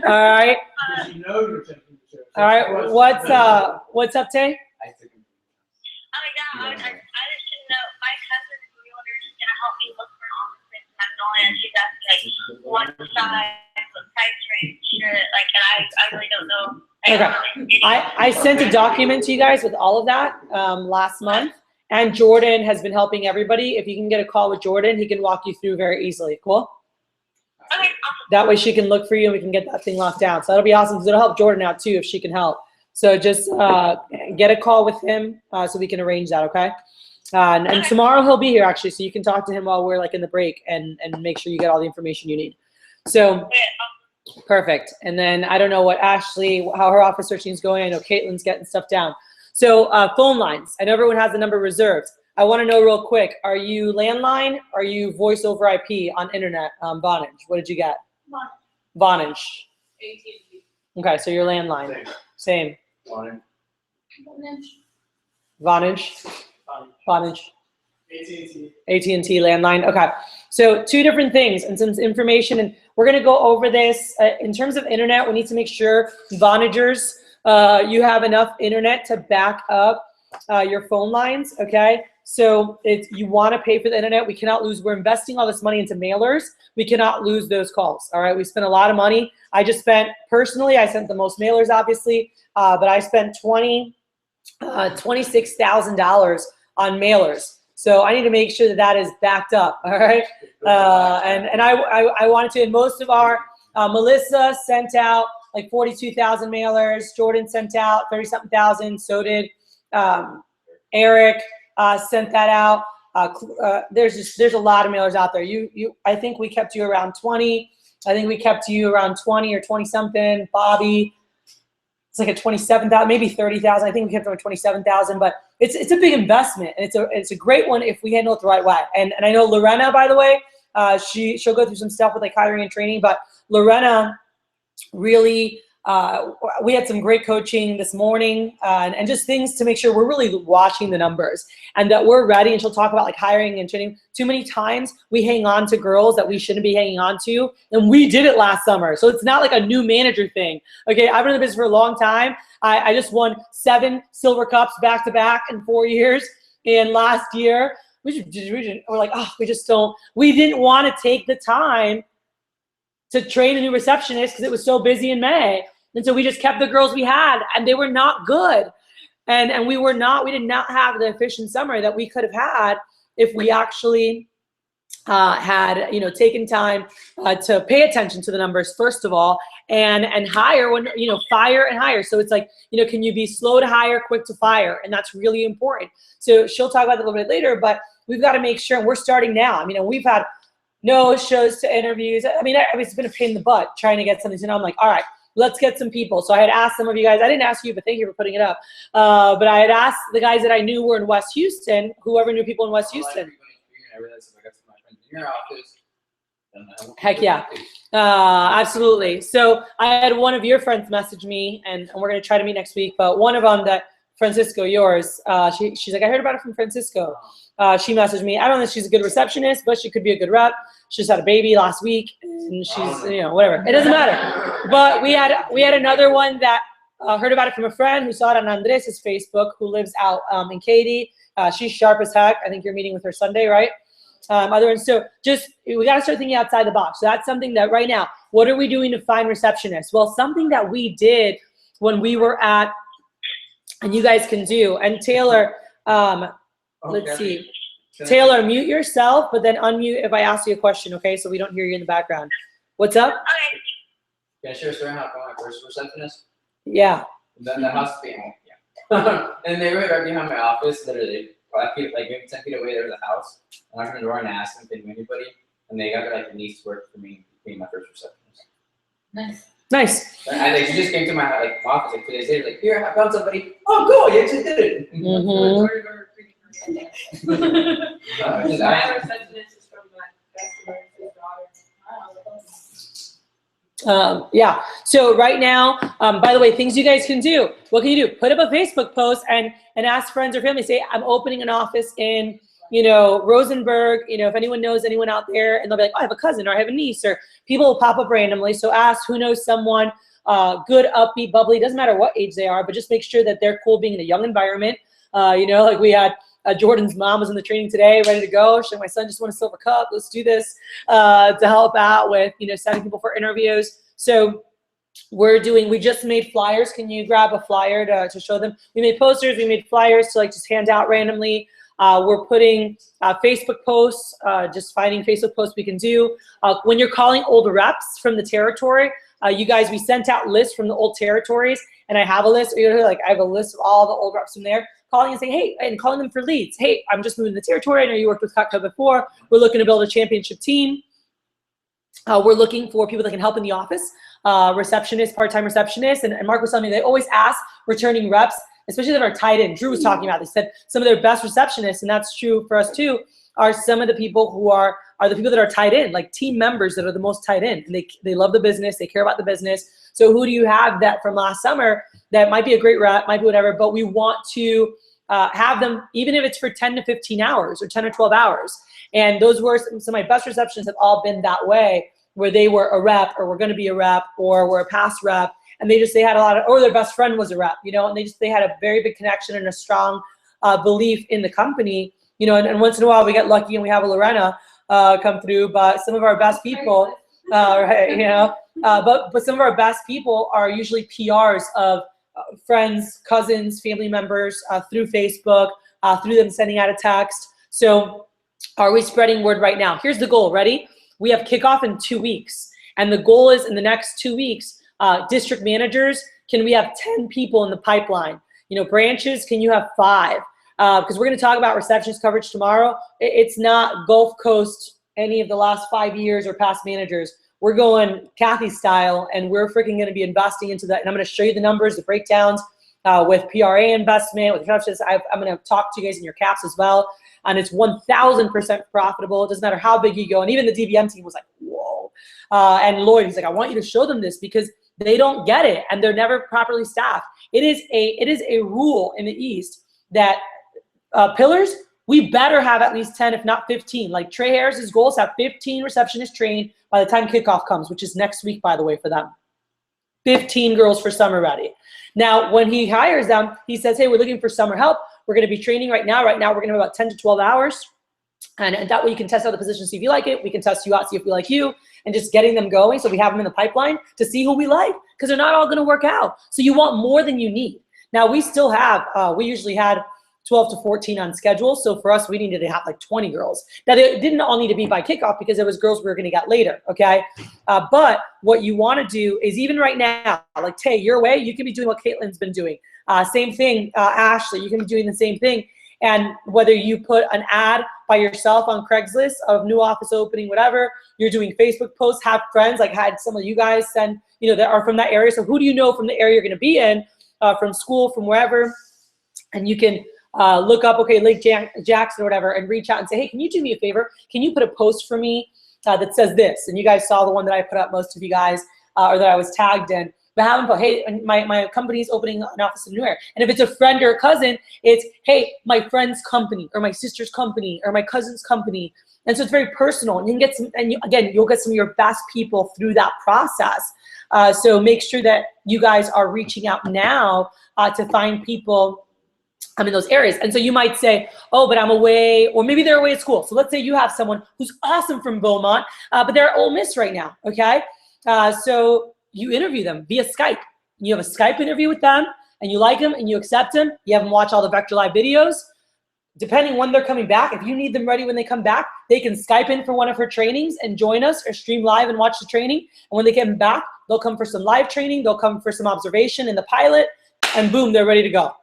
All right. Because you know you're attempting to serve. All right. What's up, Tay? I took him. Oh, yeah, I just didn't know. My cousin's realtor is going to help me look for an office in Magnolia, and she's asking, like, what size, what price range, like, and I really don't know. I sent a document to you guys with all of that last month, and Jordan has been helping everybody. If you can get a call with Jordan, he can walk you through very easily. Cool? Okay, awesome. That way she can look for you and we can get that thing locked down. So that'll be awesome because it'll help Jordan out too if she can help. So just get a call with him so we can arrange that, okay? And tomorrow he'll be here actually, so you can talk to him while we're like in the break and make sure you get all the information you need. So perfect. And then I don't know what Ashley, how her office searching is going. I know Caitlin's getting stuff down. So phone lines. I know everyone has the number reserved. I want to know real quick, are you landline? Are you voice over IP on internet, Vonage? What did you get? Vonage. AT&T. Okay, so your landline. Same. Vonage. AT&T landline. Okay, so two different things and some information, and we're going to go over this. In terms of internet, we need to make sure, Vonagers, you have enough internet to back up your phone lines, okay? So you want to pay for the internet. We cannot lose. We're investing all this money into mailers. We cannot lose those calls, all right? We spent a lot of money. I just spent, personally, I sent the most mailers, obviously, but I spent $26,000 on mailers. So I need to make sure that that is backed up, all right? And I wanted to, and most of our, Melissa sent out like 42,000 mailers. Jordan sent out 30-something thousand. So did Eric. Sent that out. There's a lot of mailers out there. I think we kept you around 20. I think we kept you around 20 or 20 something. Bobby, it's like a 27,000, maybe 30,000. I think we kept around 27,000. But it's a big investment, and it's a great one if we handle it the right way. And I know Lorena, by the way, she'll go through some stuff with like hiring and training. But Lorena really. We had some great coaching this morning and just things to make sure we're really watching the numbers and that we're ready. And she'll talk about like hiring and training. Too many times we hang on to girls that we shouldn't be hanging on to. And we did it last summer. So it's not like a new manager thing. Okay, I've been in the business for a long time. I just won 7 silver cups back to back in 4 years. And last year, we're like, oh, we didn't want to take the time to train a new receptionist because it was so busy in May. And so we just kept the girls we had, and they were not good. And we did not have the efficient summer that we could have had if we actually had, taken time to pay attention to the numbers, first of all, and hire when, fire and hire. So it's like, can you be slow to hire, quick to fire? And that's really important. So she'll talk about that a little bit later, but we've got to make sure, and we're starting now. I mean, we've had no shows to interviews. I mean, it's been a pain in the butt trying to get something. So now I'm like, all right, let's get some people. So I had asked some of you guys, I didn't ask you, but thank you for putting it up. But I had asked the guys that I knew were in West Houston, whoever knew people in West Houston. I realized if I got some of my friends in your office, then I won't Heck be yeah. able to. Absolutely. So I had one of your friends message me, and we're going to try to meet next week, but one of them that, Francisco, yours, she's like, I heard about it from Francisco. She messaged me. I don't know if she's a good receptionist, but she could be a good rep. She just had a baby last week, and she's, you know, whatever. It doesn't matter. But we had another one that heard about it from a friend who saw it on Andres' Facebook, who lives out in Katy. She's sharp as heck. I think you're meeting with her Sunday, right? Other ones. So just, we got to start thinking outside the box. So that's something that right now, what are we doing to find receptionists? Well, something that we did when we were at, and you guys can do, and Taylor, let's see. Taylor, mute yourself, but then unmute if I ask you a question, okay? So we don't hear you in the background. What's up? Okay. Can I share a story how I found my first receptionist? Yeah. Then the house being, yeah. And they were right behind my office, literally 5 feet, like maybe 10 feet away, there was a house. I knocked on the door and asked them if they knew anybody, and they got like a niece to work for me, being my first receptionist. Nice. Nice. And like, she just came to my office like 2 days later, like, here, I found somebody. Oh, cool, you actually did it. Mhm. Just My ask. receptionist is from my customer's daughter. Yeah. So right now, by the way, things you guys can do. What can you do? Put up a Facebook post and ask friends or family. Say, I'm opening an office in, you know, Rosenberg. You know, if anyone knows anyone out there, and they'll be like, oh, I have a cousin or I have a niece, or people will pop up randomly. So ask who knows someone, good, upbeat, bubbly. Doesn't matter what age they are, but just make sure that they're cool being in a young environment. You know, like we had. Jordan's mom was in the training today, ready to go. She's like, my son just won a silver cup. Let's do this to help out with, you know, sending people for interviews. So we just made flyers. Can you grab a flyer to show them? We made posters. We made flyers to like just hand out randomly. We're putting Facebook posts, just finding Facebook posts we can do. When you're calling old reps from the territory, you guys, we sent out lists from the old territories, and I have a list. Like I have a list of all the old reps from there. Calling and saying, hey, and calling them for leads. Hey, I'm just moving to the territory. I know you worked with Cutco before. We're looking to build a championship team. We're looking for people that can help in the office, receptionists, part-time receptionists. And Mark was telling me they always ask returning reps, especially that are tied in. Drew was talking about, they said some of their best receptionists, and that's true for us too, are some of the people who are the people that are tied in, like team members that are the most tied in. And they love the business, they care about the business. So who do you have that from last summer that might be a great rep, might be whatever, but we want to have them, even if it's for 10 to 15 hours or 10 or 12 hours. And those were some of my best receptionists have all been that way, where they were a rep or were going to be a rep or were a past rep. And they had a lot of, or their best friend was a rep, you know, and they had a very big connection and a strong belief in the company, you know, and once in a while we get lucky and we have a Lorena come through, but some of our best people, right, you know, but some of our best people are usually PRs of friends, cousins, family members through Facebook, through them sending out a text. So are we spreading word right now? Here's the goal. Ready? We have kickoff in 2 weeks. And the goal is in the next 2 weeks, district managers, can we have 10 people in the pipeline? You know, branches, can you have 5? Because we're going to talk about receptionist coverage tomorrow. It's not Gulf Coast, any of the last 5 years or past managers. We're going Kathy style, and we're freaking going to be investing into that. And I'm going to show you the numbers, the breakdowns with PRA investment, with receptionists. I'm going to talk to you guys in your caps as well. And it's 1,000% profitable. It doesn't matter how big you go. And even the DBM team was like, whoa. And Lloyd, he's like, I want you to show them this because they don't get it and they're never properly staffed. It is a rule in the East that pillars, we better have at least 10, if not 15. Like Trey Harris's goal is to have 15 receptionists trained by the time kickoff comes, which is next week, by the way, for them. 15 girls for summer ready. Now, when he hires them, he says, hey, we're looking for summer help. We're going to be training right now. Right now, we're going to have about 10 to 12 hours. And that way you can test out the position, see if you like it. We can test you out, see if we like you, and just getting them going. So we have them in the pipeline to see who we like, because they're not all going to work out. So you want more than you need. Now, we still have, we usually had 12 to 14 on schedule. So for us, we needed to have like 20 girls. Now, it didn't all need to be by kickoff because it was girls we were going to get later, okay? But what you want to do is even right now, like Tay, your way, you can be doing what Caitlin's been doing. Same thing, Ashley, you can be doing the same thing. And whether you put an ad by yourself on Craigslist of new office opening, whatever. You're doing Facebook posts, have friends, like had some of you guys send, that are from that area. So who do you know from the area you're gonna be in, from school, from wherever, and you can look up, okay, Lake Jackson or whatever, and reach out and say, hey, can you do me a favor? Can you put a post for me that says this? And you guys saw the one that I put up, most of you guys, or that I was tagged in. But have them put, hey, my company's opening an office in New York. And if it's a friend or a cousin, it's, hey, my friend's company, or my sister's company, or my cousin's company. And so it's very personal. And you can get some, and you'll get some of your best people through that process. So make sure that you guys are reaching out now to find people in those areas. And so you might say, oh, but I'm away, or maybe they're away at school. So let's say you have someone who's awesome from Beaumont, but they're at Ole Miss right now, okay? So you interview them via Skype. You have a Skype interview with them, and you like them, and you accept them. You have them watch all the Vector Live videos. Depending when they're coming back, if you need them ready when they come back, they can Skype in for one of her trainings and join us, or stream live and watch the training. And when they get back, they'll come for some live training. They'll come for some observation in the pilot, and boom, they're ready to go.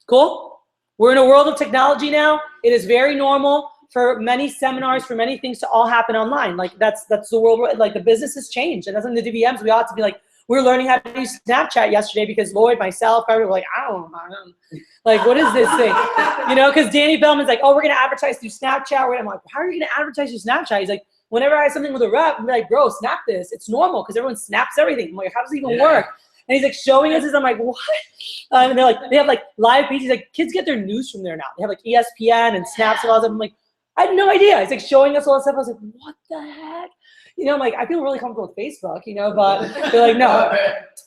Cool? We're in a world of technology now. It is very normal for many seminars, for many things to all happen online. Like that's the world, like the business has changed. And that's in the DVMs, we ought to be like, we're learning how to use Snapchat yesterday because Lloyd, myself, everyone were like, I don't know. Like, what is this thing? Because Danny Bellman's like, oh, we're gonna advertise through Snapchat. I'm like, how are you gonna advertise through Snapchat? He's like, whenever I have something with a rep, I'm like, bro, snap this. It's normal because everyone snaps everything. I'm like, how does it even work? And he's like showing us this. I'm like, what? And they're like, they have like live feeds. He's like, kids get their news from there now. They have like ESPN and Snaps and all that stuff. I'm like, I had no idea. He's like showing us all that stuff. I was like, what the heck? I'm like, I feel really comfortable with Facebook, but they're like, no.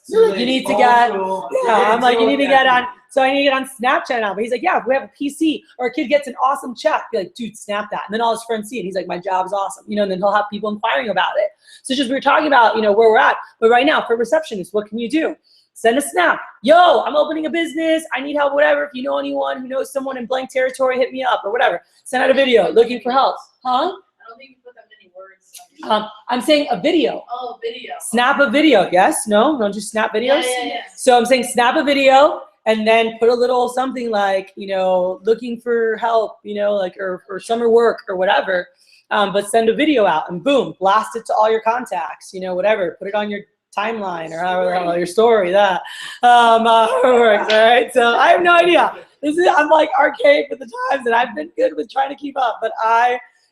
So like, you need to get, I'm like, you need to get on, so I need to get on Snapchat now. But he's like, yeah, if we have a PC or a kid gets an awesome check, be like, dude, snap that. And then all his friends see it. He's like, my job's awesome, and then he'll have people inquiring about it. So just we were talking about, where we're at. But right now, for receptionists, what can you do? Send a snap. Yo, I'm opening a business. I need help, whatever. If you know anyone who knows someone in blank territory, hit me up or whatever. Send out a video looking for help. Huh? I don't think you put that many words. I'm saying a video. Oh, video. Snap a video. Yes? No? Don't you snap videos? Yeah. So I'm saying snap a video and then put a little something like, looking for help, like, or summer work or whatever. But send a video out and boom, blast it to all your contacts, whatever. Put it on your timeline or however your story that works, all right? So I have no idea. I'm like archaic with the times, and I've been good with trying to keep up. But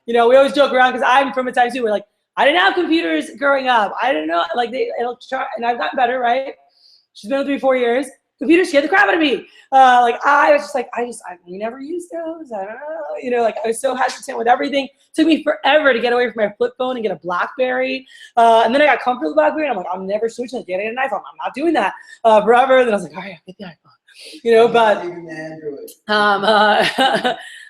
we always joke around because I'm from a time too. We're like, I didn't have computers growing up. I didn't know, like it'll try, and I've gotten better, right? She's been with 3-4 years. Computers scared the crap out of me. I was just like, we never used those. I don't know, I was so hesitant with everything. It took me forever to get away from my flip phone and get a BlackBerry. And then I got comfortable with BlackBerry, and I'm like, I'm never switching to getting an iPhone. I'm not doing that forever. And then I was like, all right, I'll get the iPhone.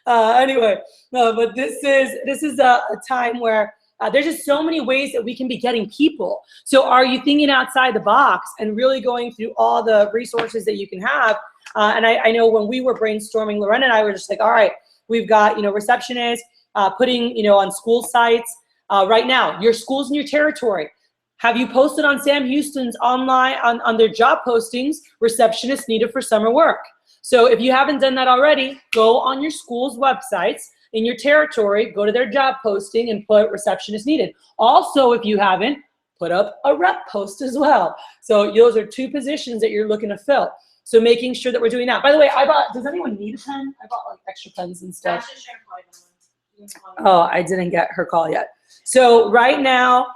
But anyway, no, but this is a time where there's just so many ways that we can be getting people. So are you thinking outside the box and really going through all the resources that you can have? And I know when we were brainstorming, Lorena and I were just like, all right, we've got, receptionists putting, on school sites. Right now, your schools in your territory. Have you posted on Sam Houston's online, on their job postings, receptionists needed for summer work? So if you haven't done that already, go on your school's websites in your territory, go to their job posting and put receptionist needed. Also, if you haven't, put up a rep post as well. So those are 2 positions that you're looking to fill. So making sure that we're doing that. By the way, does anyone need a pen? I bought like extra pens and stuff. Oh, I didn't get her call yet. So right now,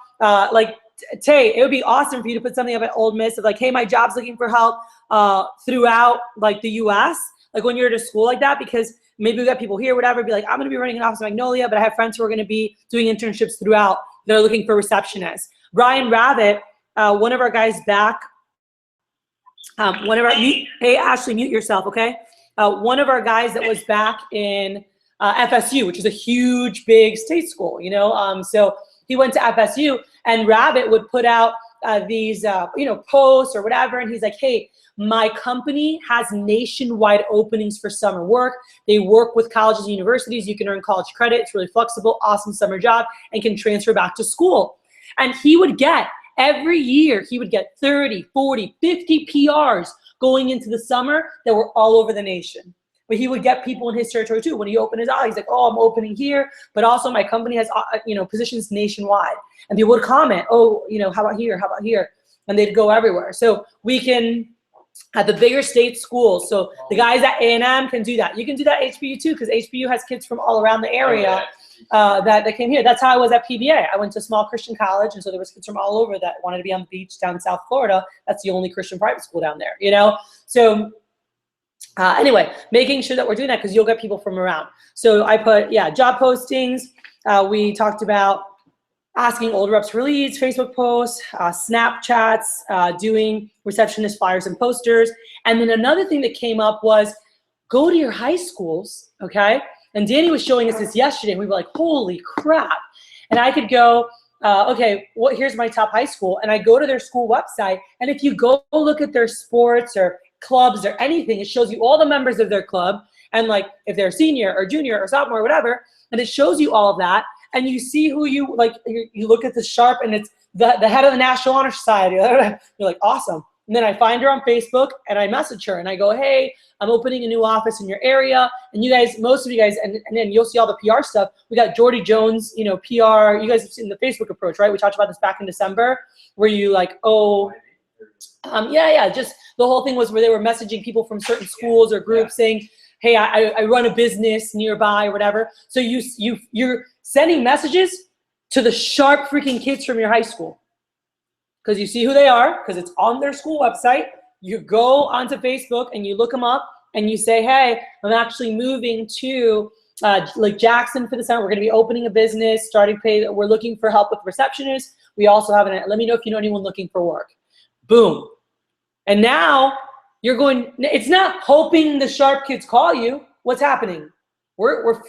Tay, it would be awesome for you to put something up at Ole Miss of like, hey, my job's looking for help throughout like the US, like when you're at a school like that, because maybe we got people here, whatever, be like, I'm gonna be running an office in Magnolia, but I have friends who are gonna be doing internships throughout that are looking for receptionists. Brian Rabbit, one of our guys back, hey, Ashley, mute yourself, okay? One of our guys that was back in FSU, which is a huge, big state school, so he went to FSU, and Rabbit would put out these, posts or whatever, and he's like, hey, my company has nationwide openings for summer work. They work with colleges and universities. You can earn college credit. It's really flexible, awesome summer job, and can transfer back to school. And he would get, every year, he would get 30, 40, 50 PRs going into the summer that were all over the nation. but he would get people in his territory too. When he opened his eye, he's like, oh, I'm opening here, but also my company has, positions nationwide. And people would comment, oh, how about here? How about here? And they'd go everywhere. So we can, at the bigger state schools, so the guys at A&M can do that. You can do that at HBU too, because HBU has kids from all around the area that came here. That's how I was at PBA. I went to a small Christian college, and so there was kids from all over that wanted to be on the beach down in South Florida. That's the only Christian private school down there, So anyway, making sure that we're doing that because you'll get people from around. So I put, job postings. We talked about asking older reps for leads, Facebook posts, Snapchats, doing receptionist flyers and posters. And then another thing that came up was go to your high schools, okay? And Danny was showing us this yesterday, and we were like, holy crap. And I could go, here's my top high school, and I go to their school website, and if you go look at their sports or clubs or anything, it shows you all the members of their club, and like if they're senior or junior or sophomore or whatever, and it shows you all of that. And you see who you look at the sharp, and it's the head of the National Honor Society. You're like, awesome. And then I find her on Facebook, and I message her, and I go, hey, I'm opening a new office in your area. And you guys, most of you guys, and then you'll see all the PR stuff. We got Jordy Jones, PR. You guys have seen the Facebook approach, right? We talked about this back in December, where you like, just the whole thing was where they were messaging people from certain schools or groups saying, hey, I run a business nearby or whatever. So you're sending messages to the sharp freaking kids from your high school because you see who they are because it's on their school website. You go onto Facebook and you look them up and you say, hey, I'm actually moving to Jackson for the summer. We're going to be opening a business, we're looking for help with receptionists. We also have let me know if you know anyone looking for work. Boom. And now you're going, it's not hoping the sharp kids call you. What's happening? We're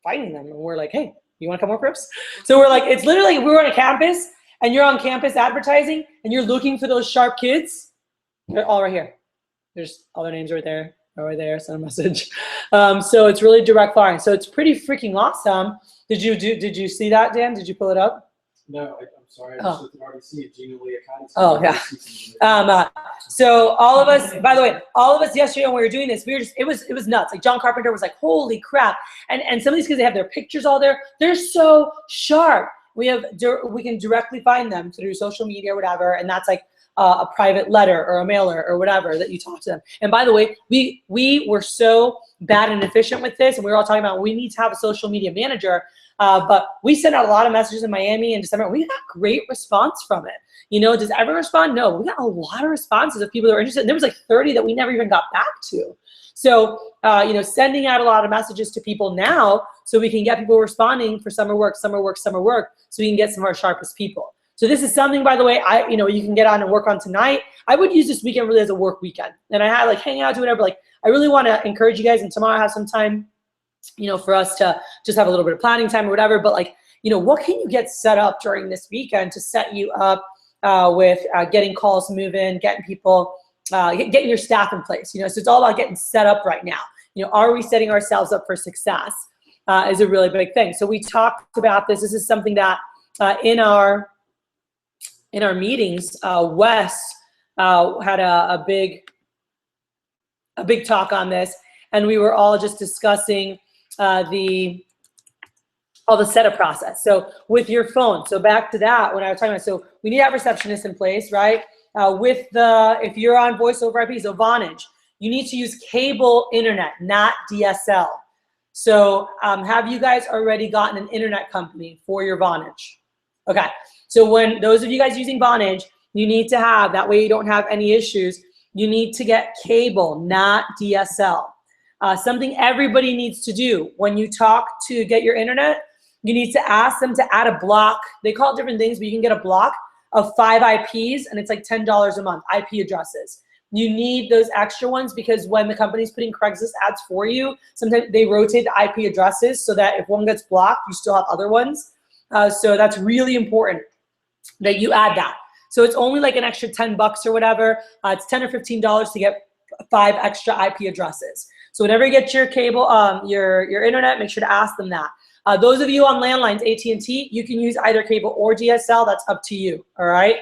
fighting them, and we're like, hey, you want to come work for us? So we're like, it's literally, we're on a campus, and you're on campus advertising, and you're looking for those sharp kids. They're all right here. There's all their names right there. Right there, send a message. So it's really direct firing. So it's pretty freaking awesome. Did you see that, Dan? Did you pull it up? No, I'm sorry. I just looked at RBC, Gina Leocotti. Oh, yeah. So all of us, by the way, all of us yesterday when we were doing this, it was nuts. Like John Carpenter was like, holy crap. And some of these kids, they have their pictures all there. They're so sharp. We can directly find them through social media or whatever. And that's like a private letter or a mailer or whatever that you talk to them. And by the way, we were so bad and efficient with this. And we were all talking about, we need to have a social media manager. But we sent out a lot of messages in Miami in December. We got great response from it. Does everyone respond? No, we got a lot of responses of people that were interested. And there was like 30 that we never even got back to. So, sending out a lot of messages to people now so we can get people responding for summer work, so we can get some of our sharpest people. So this is something, by the way, you can get on and work on tonight. I would use this weekend really as a work weekend. And I had like hang out, do whatever. Like I really want to encourage you guys, and tomorrow I have some time, for us to just have a little bit of planning time or whatever. But like, what can you get set up during this weekend to set you up with getting calls moving, getting people, getting your staff in place, so it's all about getting set up right now. Are we setting ourselves up for success is a really big thing. So we talked about this. This is something that in our meetings, Wes had a big talk on this, and we were all just discussing all the setup process. So with your phone, so back to that, when I was talking about, so we need to have receptionists in place, right? If you're on voice over IP, so Vonage, you need to use cable internet, not DSL. So have you guys already gotten an internet company for your Vonage? Okay, so when those of you guys using Vonage, you need to have, that way you don't have any issues, you need to get cable, not DSL. Something everybody needs to do when you talk to get your internet, you need to ask them to add a block. They call it different things, but you can get a block of 5 IPs, and it's like $10 a month, IP addresses. You need those extra ones because when the company's putting Craigslist ads for you, sometimes they rotate the IP addresses so that if one gets blocked, you still have other ones. So that's really important that you add that. So it's only like an extra $10 or whatever. It's $10 or $15 to get 5 extra IP addresses. So whenever you get your cable, your internet, make sure to ask them that. Those of you on landlines, AT&T, you can use either cable or DSL. That's up to you, all right?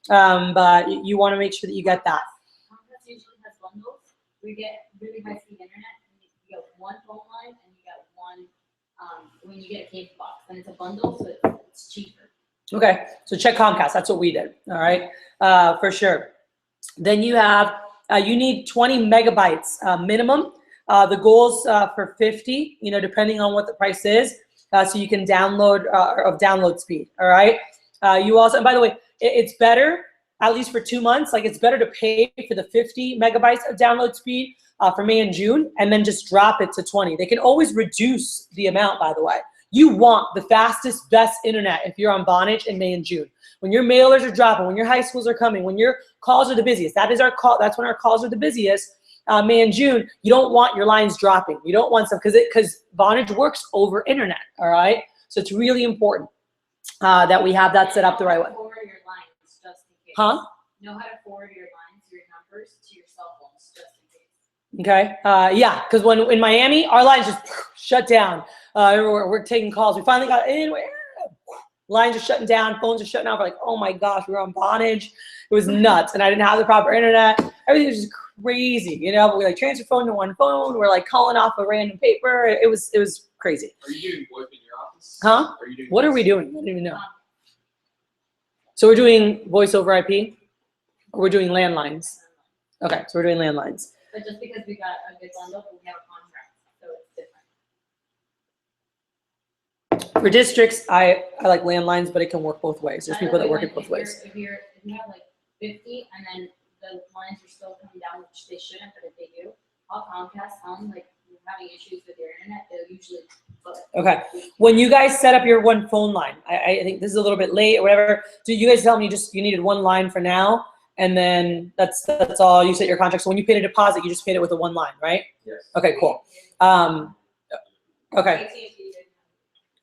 But you want to make sure that you get that. Comcast usually has bundles. We get really high-speed internet, and you one phone line and you get one, when you get a cable box, and it's a bundle, so it's cheaper. Okay, so check Comcast. That's what we did. All right, for sure. Then you have, you need 20 megabytes minimum. The goal's for 50, you know, depending on what the price is. So you can download of download speed. All right. You also, and by the way, it's better, at least for 2 months. Like it's better to pay for the 50 megabytes of download speed for May and June, and then just drop it to 20. They can always reduce the amount, by the way. You want the fastest, best internet if you're on Vonage in May and June. When your mailers are dropping, when your high schools are coming, when your calls are the busiest, that's when our calls are the busiest, May and June, you don't want your lines dropping. You don't want some, because Vonage works over internet, all right? So it's really important that we have that set up the right way. Forward your lines just in case. Huh? Know how to forward your lines, your numbers to your cell phones just in case. Okay, yeah, because when in Miami, our lines just shut down. We're taking calls. We finally got in. Lines are shutting down. Phones are shutting off. We're like, oh my gosh, we were on Vonage. It was nuts, and I didn't have the proper internet. Everything was just crazy, you know. But we like transfer phone to one phone. We're like calling off a random paper. It was crazy. Are you doing VoIP in your office? Huh? Are you doing What are we doing? I don't even know. So we're doing voice over IP. Or we're doing landlines. Okay, so we're doing landlines. But just because we got a good bundle, we have a contract, so it's different. For districts, I like landlines, but it can work both ways. There's By the people that way, work when- it both if you're- ways. If you have like 50 and then the lines are still coming down, which they shouldn't, but if they do, call Comcast, tell them like you're having issues with your internet, they'll usually. Okay. When you guys set up your one phone line, I think this is a little bit late or whatever. Do you guys tell me you needed one line for now, and then that's all? You set your contract. So when you paid a deposit, you just paid it with a one line, right? Yes. Okay, cool. Okay.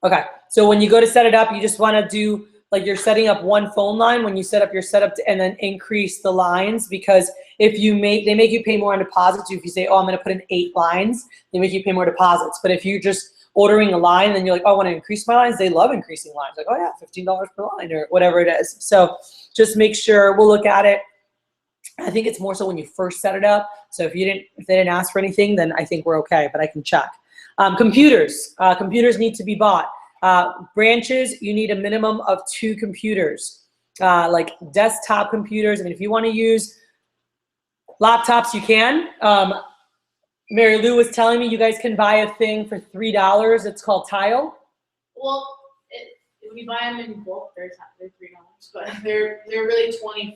Okay. So when you go to set it up, you just want to do like you're setting up one phone line when you set up your setup, and then increase the lines, because if they make you pay more on deposits. If you say, oh, I'm going to put in 8 lines, they make you pay more deposits. But if you're just ordering a line and then you're like, oh, I want to increase my lines, they love increasing lines. Like, oh yeah, $15 per line or whatever it is. So just make sure, we'll look at it. I think it's more so when you first set it up. So if they didn't ask for anything, then I think we're okay, but I can check. Computers need to be bought. Branches, you need a minimum of 2 computers, like desktop computers. I mean, if you want to use laptops, you can. Mary Lou was telling me you guys can buy a thing for $3. It's called Tile. Well, if you buy them in bulk, they're $3, but they're really $25.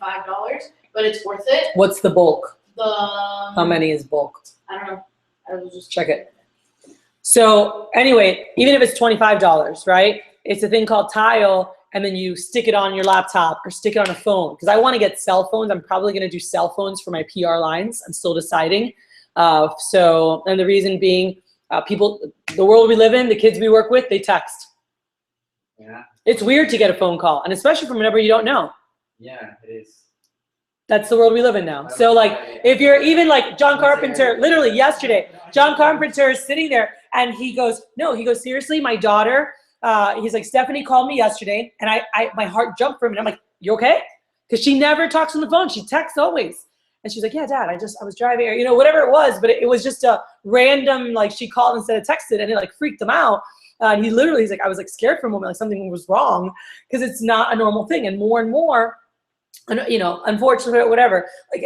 But it's worth it. What's the bulk? How many is bulk? I don't know. I will just check it. So anyway, even if it's $25, right? It's a thing called Tile, and then you stick it on your laptop or stick it on a phone. Because I want to get cell phones. I'm probably going to do cell phones for my PR lines. I'm still deciding. And the reason being, the world we live in, the kids we work with, they text. Yeah. It's weird to get a phone call, and especially from a number you don't know. Yeah, it is. That's the world we live in now. So like, if you're even like John Carpenter, literally yesterday, John Carpenter is sitting there and he goes, seriously, my daughter, he's like, Stephanie called me yesterday and my heart jumped for a minute. I'm like, you okay? Because she never talks on the phone. She texts always. And she's like, yeah, Dad, I was driving, or, whatever it was, but it was just a random, like she called instead of texted, and it like freaked him out. And he's like, I was like scared for a moment, like something was wrong, because it's not a normal thing. And more, unfortunately, whatever, like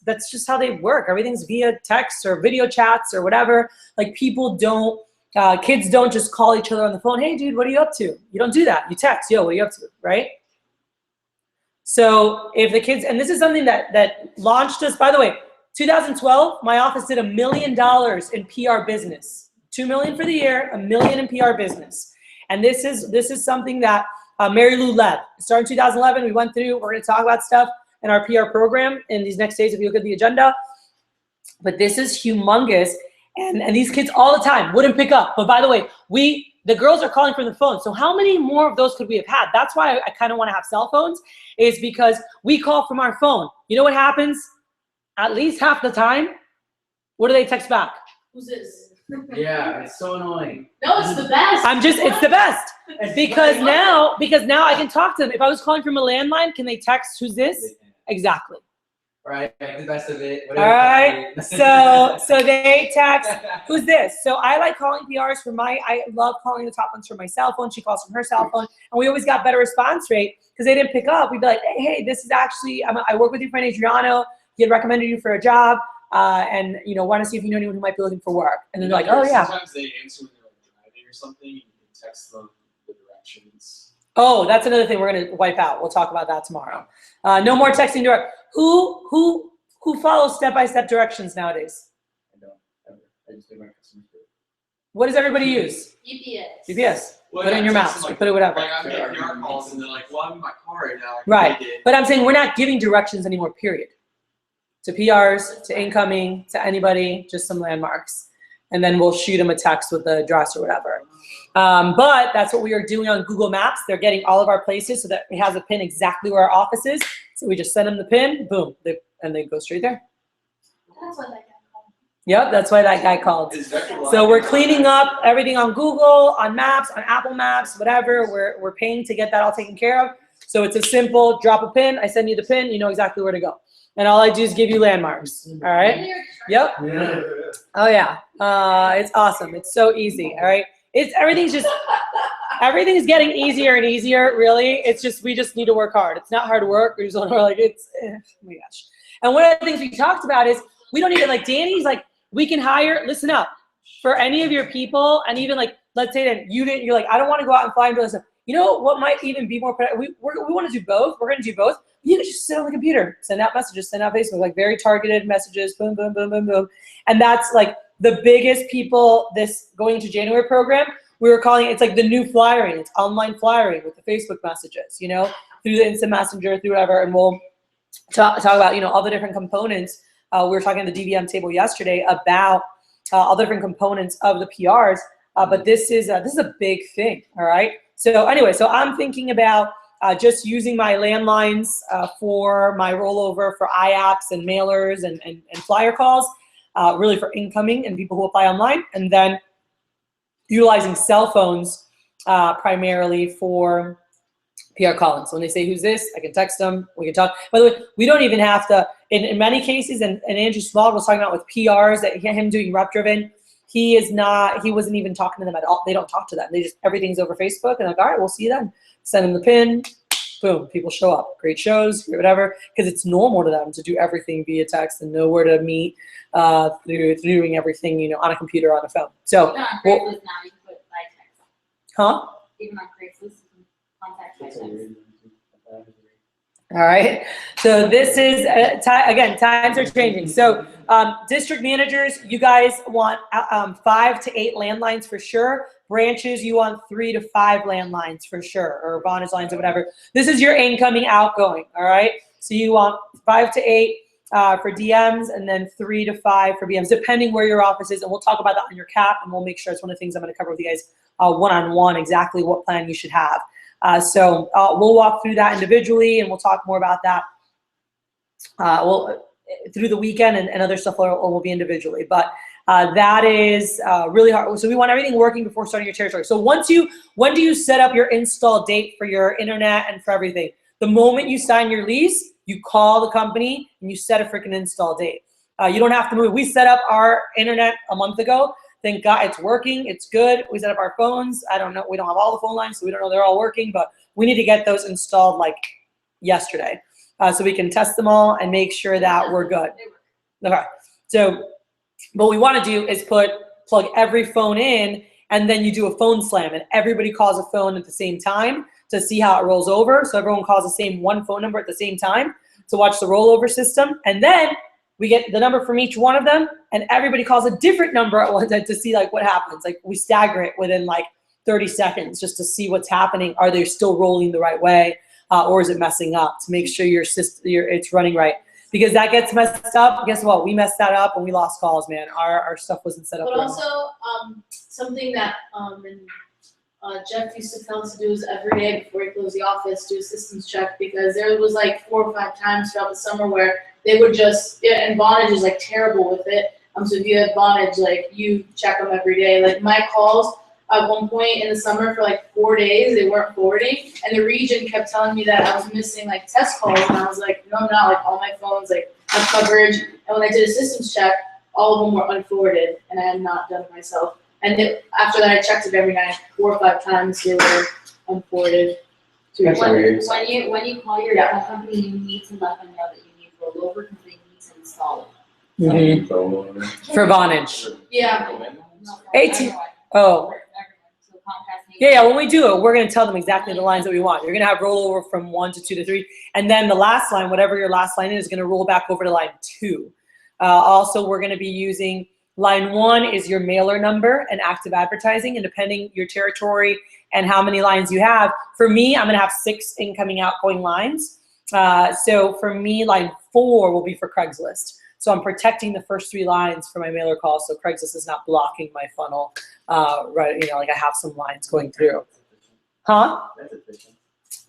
that's just how they work. Everything's via text or video chats or whatever. Like kids don't just call each other on the phone. Hey dude, what are you up to? You don't do that. You text, yo, what are you up to? Right? So if the kids, and this is something that launched us, by the way, 2012, my office did $1 million in PR business. 2 million for the year, $1 million in PR business. And this is something that Mary Lou led. It started in 2011. We went through, we're going to talk about stuff in our PR program in these next days if you look at the agenda. But this is humongous. And these kids all the time wouldn't pick up. But by the way, the girls are calling from the phone. So how many more of those could we have had? That's why I kind of want to have cell phones, is because we call from our phone. You know what happens? At least half the time, what do they text back? Who's this? Yeah, it's so annoying. No, it's the best. It's the best. Because now I can talk to them. If I was calling from a landline, can they text, who's this? Exactly. right? Make the best of it. All right. So they text, who's this? So I like calling PRs I love calling the top ones from my cell phone. She calls from her cell phone. And we always got better response rate because they didn't pick up. We'd be like, hey, this is actually, I work with your friend Adriano. He had recommended you for a job. And, want to see if you know anyone who might be looking for work. And then they're like, oh, yeah. Sometimes they answer when they're like driving or something, and you can text them the directions. Oh, that's another thing we're going to wipe out. We'll talk about that tomorrow. No more texting direct. Who follows step-by-step directions nowadays? I don't ever. I just do my customer service. What does everybody use? UPS. GPS. Well, Put it yeah, in your text mouth. them, like, Put it whatever. Like I'm getting PR calls, and they're like, well, I'm in my car right now. I can Right. take it. But I'm saying we're not giving directions anymore, period. To PRs, to incoming, to anybody, just some landmarks. And then we'll shoot them a text with the address or whatever. But that's what we are doing on Google Maps. They're getting all of our places so that it has a pin exactly where our office is. So we just send them the pin, boom, and they go straight there. That's what that guy called. Yep, that's why that guy called. Is Vector Line- So we're cleaning up everything on Google, on Maps, on Apple Maps, whatever. We're paying to get that all taken care of. So it's a simple drop a pin. I send you the pin. You know exactly where to go. And all I do is give you landmarks. All right. Yep. Oh yeah. It's awesome. It's so easy. All right. Everything's getting easier and easier. Really. It's just we just need to work hard. It's not hard work. We're like oh my gosh. And one of the things we talked about is we don't even like Danny's like we can hire. Listen up for any of your people and even like let's say that you're like I don't want to go out and fly and do this stuff. You know what might even be more productive? We want to do both. We're going to do both. You can just sit on the computer, send out messages, send out Facebook, like very targeted messages, boom, boom, boom, boom, boom. And that's like the biggest people, this going to January program, we were calling it's like the new flyering. It's online flyering with the Facebook messages, through the instant messenger, through whatever. And we'll talk about, all the different components. We were talking at the DVM table yesterday about all the different components of the PRs. But this is a big thing, all right? So anyway, so I'm thinking about just using my landlines for my rollover for IAPs and mailers and flyer calls, really for incoming and people who apply online, and then utilizing cell phones primarily for PR calling. So when they say, who's this? I can text them. We can talk. By the way, we don't even have to, in many cases, and Andrew Small was talking about with PRs, that him doing rep driven, he wasn't even talking to them at all. They don't talk to them. Everything's over Facebook and like, all right, we'll see you then. Send them the pin, boom, people show up. Great shows, whatever, because it's normal to them to do everything via text and know where to meet through doing everything, on a computer or on a phone. So, Even on Craigslist now, you can put by text. huh? Even on Craigslist, you can contact by text. All right. So this is, again, times are changing. So district managers, you guys want 5 to 8 landlines for sure. Branches, you want 3 to 5 landlines for sure, or Vonage lines or whatever. This is your incoming, outgoing, all right? So you want 5 to 8 for DMs and then 3 to 5 for BMs, depending where your office is. And we'll talk about that on your cap, and we'll make sure it's one of the things I'm going to cover with you guys one-on-one, exactly what plan you should have. So we'll walk through that individually, and we'll talk more about that through the weekend, and other stuff will be individually. But that is really hard. So we want everything working before starting your territory. So when do you set up your install date for your internet and for everything? The moment you sign your lease, you call the company and you set a freaking install date. You don't have to move. We set up our internet a month ago. Thank God it's working. It's good. We set up our phones. I don't know. We don't have all the phone lines, so we don't know they're all working, but we need to get those installed like yesterday so we can test them all and make sure that we're good. Okay. So what we want to do is plug every phone in, and then you do a phone slam, and everybody calls a phone at the same time to see how it rolls over. So everyone calls the same one phone number at the same time to watch the rollover system. And then we get the number from each one of them, and everybody calls a different number at one time to see like what happens. Like we stagger it within like 30 seconds just to see what's happening. Are they still rolling the right way, or is it messing up, to make sure it's running right? Because that gets messed up. Guess what? We messed that up and we lost calls, man. Our stuff wasn't set up. But right. also, something that Jeff used to tell us to do is every day before he closed the office, do a systems check, because there was like 4 or 5 times throughout the summer where they would just, and Vonage is like terrible with it. So if you have Vonage, like you check them every day. Like my calls at one point in the summer for like 4 days, they weren't forwarding, and the region kept telling me that I was missing like test calls, and I was like, no, I'm not. Like all my phones, like have coverage. And when I did a systems check, all of them were unforwarded, and I had not done it myself. And after that, I checked it every night, 4 or 5 times, they were unforwarded. That's weird. When you call your phone company, you need to let them know that you need rollover because they need to install it. For Vonage. Yeah. No, for 18 everyone. Oh. For everyone. So Comcast needs. Yeah, when we do it, we're going to tell them exactly the lines that we want. You're going to have rollover from 1 to 2 to 3. And then the last line, whatever your last line is going to roll back over to line 2. Also, we're going to be using line 1 is your mailer number and active advertising. And depending your territory and how many lines you have, for me, I'm going to have 6 incoming, outgoing lines. So for me, line 4 will be for Craigslist. So I'm protecting the first 3 lines for my mailer calls, so Craigslist is not blocking my funnel. Right, you know, like I have some lines going through. Huh? That's efficient.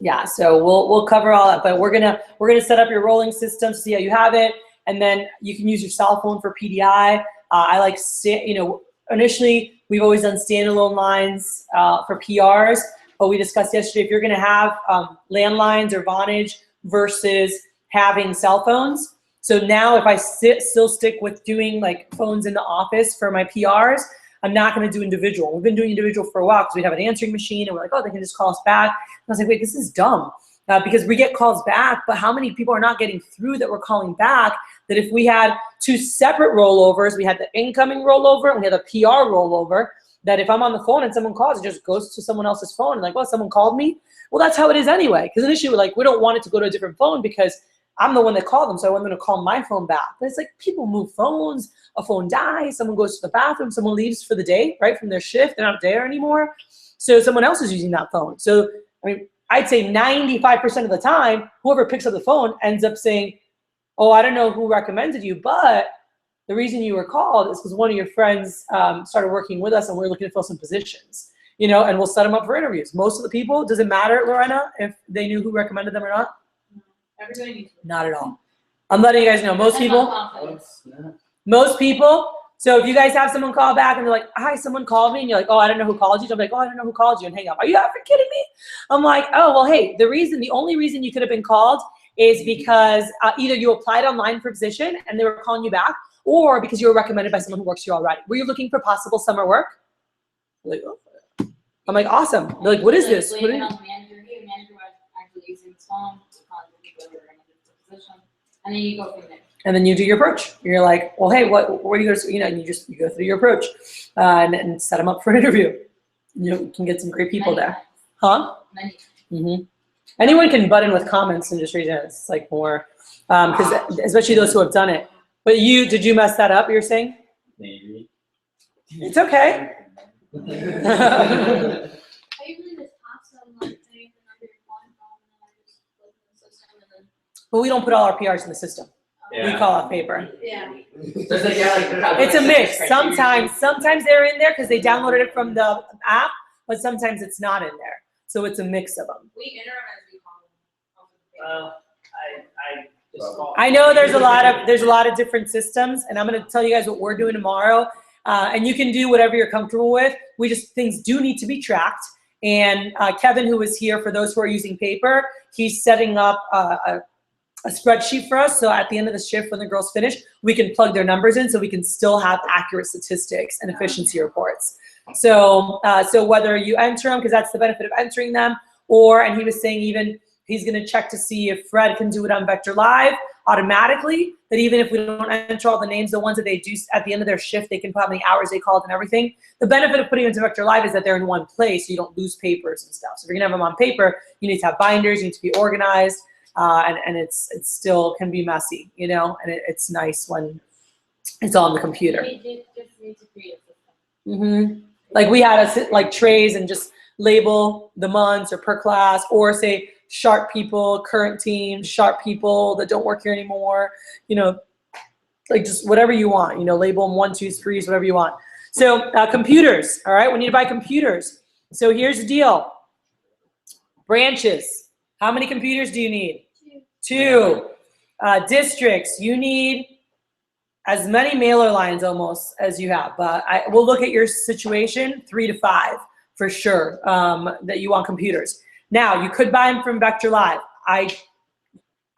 Yeah. So we'll cover all that, but we're gonna set up your rolling system to see how you have it, and then you can use your cell phone for PDI. I like, you know, initially we've always done standalone lines for PRs, but we discussed yesterday if you're gonna have landlines or Vonage versus having cell phones. So now if I still stick with doing like phones in the office for my PRs, I'm not going to do individual. We've been doing individual for a while because we have an answering machine and we're like, oh, they can just call us back. And I was like, wait, this is dumb because we get calls back, but how many people are not getting through that we're calling back, that if we had 2 separate rollovers, we had the incoming rollover and we had the PR rollover, that if I'm on the phone and someone calls, it just goes to someone else's phone and like, well, someone called me. Well, that's how it is anyway. Because initially we're like, we don't want it to go to a different phone because I'm the one that called them, so I want them to call my phone back. But it's like people move phones, a phone dies, someone goes to the bathroom, someone leaves for the day, right, from their shift, they're not there anymore. So someone else is using that phone. So, I mean, I'd say 95% of the time, whoever picks up the phone ends up saying, oh, I don't know who recommended you, but the reason you were called is because one of your friends started working with us and we're looking to fill some positions, you know, and we'll set them up for interviews. Most of the people, does it matter, Lorena, if they knew who recommended them or not? Everybody needs to. Not at all. I'm letting you guys know, most Depends on people, confidence. so if you guys have someone call back and they're like, hi, someone called me, and you're like, oh, I don't know who called you. I'm like, oh, I don't know who called you, and hang up. Are you ever kidding me? I'm like, oh, well, hey, the only reason you could have been called is because either you applied online for a position and they were calling you back, or because you were recommended by someone who works here already. Were you looking for possible summer work? Like, oh. I'm like, awesome. They're like, what is this? Like, What leave are it you? on the manager, hey, the manager was actually using his phone to contact people who are in a position, and then you go from there. And then you do your approach. You're like, well, hey, what are you guys, you know, and you go through your approach and set them up for an interview. You can get some great people Many there. times. Huh? Many. Mm-hmm. Anyone can butt in with comments and just read it. It's like more, because especially those who have done it. But did you mess that up, you're saying? Maybe. It's okay. I usually just ask them like, hey, the number you're calling from, and then I just look in the system and then. But we don't put all our PRs in the system. We Yeah. call off paper. Yeah. There's like, yeah, like, It's a mix. Sometimes they're in there because they downloaded it from the app, but sometimes it's not in there. So it's a mix of them. We enter them as we call them. I just call. I know there's a lot of different systems, and I'm going to tell you guys what we're doing tomorrow. And you can do whatever you're comfortable with. Things do need to be tracked. And Kevin, who is here, for those who are using paper, he's setting up a spreadsheet for us. So at the end of the shift, when the girls finish, we can plug their numbers in so we can still have accurate statistics and efficiency reports. So whether you enter them, because that's the benefit of entering them, and he was saying even he's going to check to see if Fred can do it on Vector Live automatically, that even if we don't enter all the names, the ones that they do at the end of their shift, they can put how many hours they called and everything. The benefit of putting them into Vector Live is that they're in one place, so you don't lose papers and stuff. So if you're going to have them on paper, you need to have binders, you need to be organized, and it's still can be messy, you know, and it's nice when it's all on the computer. We just need to create a system. Mm-hmm. Like we had like trays and just label the months or per class, or say sharp people, current team, sharp people that don't work here anymore, you know, like just whatever you want, you know, label them 1, 2, 3s, whatever you want. So computers, all right, we need to buy computers. So here's the deal. Branches, how many computers do you need? 2. Districts, you need as many mailer lines almost as you have, but we'll look at your situation, 3 to 5 for sure, that you want computers. Now, you could buy them from Vector Live. I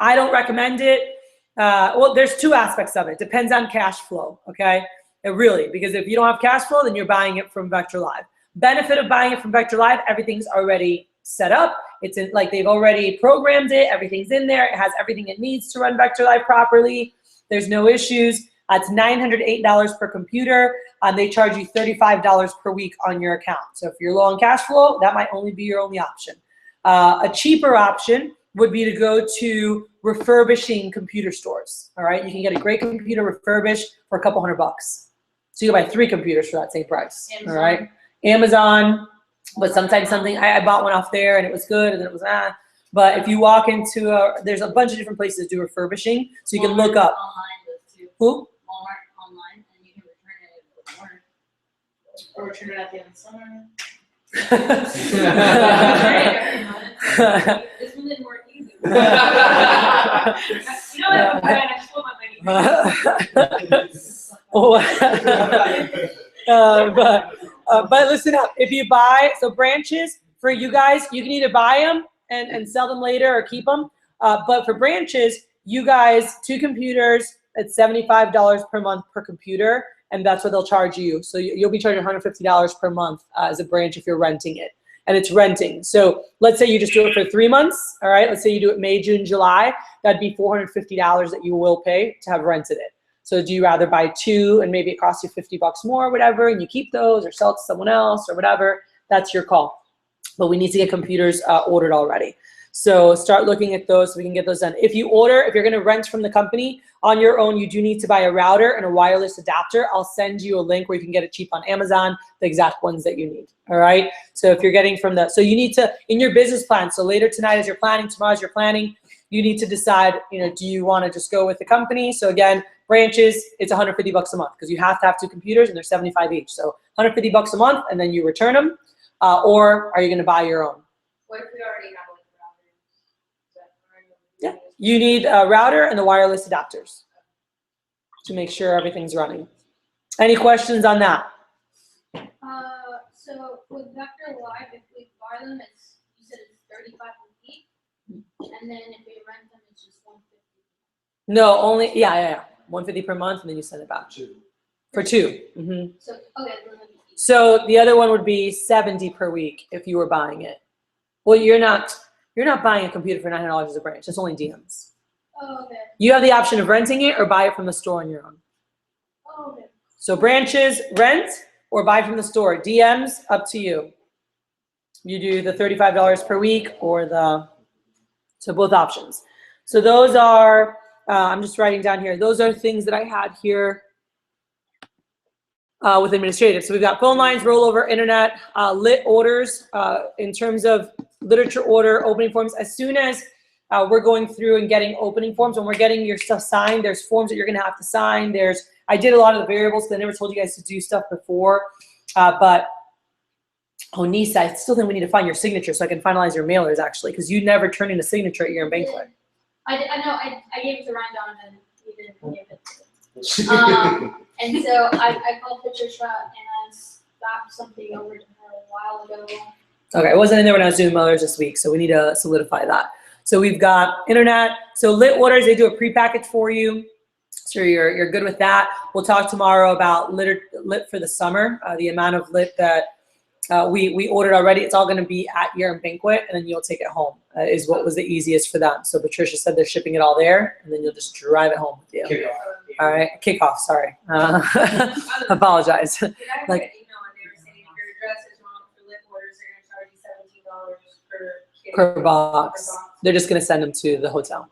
don't recommend it. Well, there's two aspects of it. Depends on cash flow, okay? It really, because if you don't have cash flow, then you're buying it from Vector Live. Benefit of buying it from Vector Live, everything's already set up. It's in, like they've already programmed it. Everything's in there. It has everything it needs to run Vector Live properly. There's no issues. It's $908 per computer. They charge you $35 per week on your account. So if you're low on cash flow, that might only be your only option. A cheaper option would be to go to refurbishing computer stores. All right, you can get a great computer refurbished for a couple $100. So you can buy 3 computers for that same price. Amazon. All right, Amazon, but sometimes something I bought one off there and it was good, and then it was But if you walk into there's a bunch of different places to do refurbishing, so you can look up. Online does too. Who? Walmart online, and you can return it if it doesn't work. Or return it at the end of summer. This one didn't work either. You know what? I just want my money. But listen up. If you buy, so branches for you guys, you can either buy them and sell them later or keep them. But for branches, you guys, 2 computers at $75 per month per computer, and that's what they'll charge you. So you'll be charged $150 per month as a branch if you're renting it. And it's renting. So let's say you just do it for 3 months. All right. Let's say you do it May, June, July. That'd be $450 that you will pay to have rented it. So do you rather buy 2 and maybe it costs you $50 more or whatever, and you keep those or sell it to someone else or whatever? That's your call. But we need to get computers ordered already. So start looking at those so we can get those done. If you're going to rent from the company on your own, you do need to buy a router and a wireless adapter. I'll send you a link where you can get it cheap on Amazon, the exact ones that you need. All right. So if you're getting from so you need to, in your business plan, so later tonight as you're planning, tomorrow as you're planning, you need to decide, do you want to just go with the company? So again, branches, it's $150 a month because you have to have 2 computers and they're $75 each. So $150 a month and then you return them. Or are you going to buy your own? What if we already have like a router? Is that already- Yeah. You need a router and the wireless adapters to make sure everything's running. Any questions on that? So with Vector Live, if we buy them, you said it's 35 a week, and then if we rent them, it's just 150. No, only, yeah. 150 per month, and then you send it back. For 2. Mm-hmm. So, okay, then So the other one would be 70 per week if you were buying it. Well, you're not buying a computer for $900 as a branch. That's only DMs. oh, okay. You have the option of renting it or buy it from the store on your own. Oh, okay. So branches, rent or buy from the store. DMs, up to you. You do the $35 per week or so both options. So those are, I'm just writing down here. Those are things that I had here with administrative. So we've got phone lines, rollover, internet, lit orders in terms of literature order, opening forms. As soon as we're going through and getting opening forms, when we're getting your stuff signed, there's forms that you're gonna have to sign. I did a lot of the variables because I never told you guys to do stuff before. But Nisa, I still think we need to find your signature so I can finalize your mailers actually, because you never turn in a signature at your banquet. I know, I gave it to Ryan Donovan, and he didn't give it to me. And so I called Patricia and I stopped something over to her a while ago. Okay, it wasn't in there when I was doing mailers this week, so we need to solidify that. So we've got internet. So lit orders, they do a prepackaged for you. So you're good with that. We'll talk tomorrow about lit for the summer, the amount of lit that we ordered already. It's all going to be at your banquet, and then you'll take it home, is what was the easiest for them. So Patricia said they're shipping it all there, and then you'll just drive it home with you. Kickoff. All right, kickoff, sorry. Apologize. Did I have Like- an email and they were saying if your address is wrong for lit orders, they're gonna charge you $17 per kid. Per box. They're just going to send them to the hotel.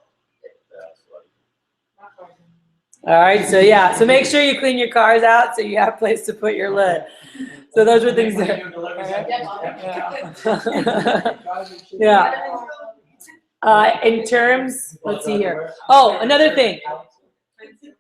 All right, so yeah, so make sure you clean your cars out so you have a place to put your lid. So those are things that, yeah. In terms, let's see here. Oh, another thing.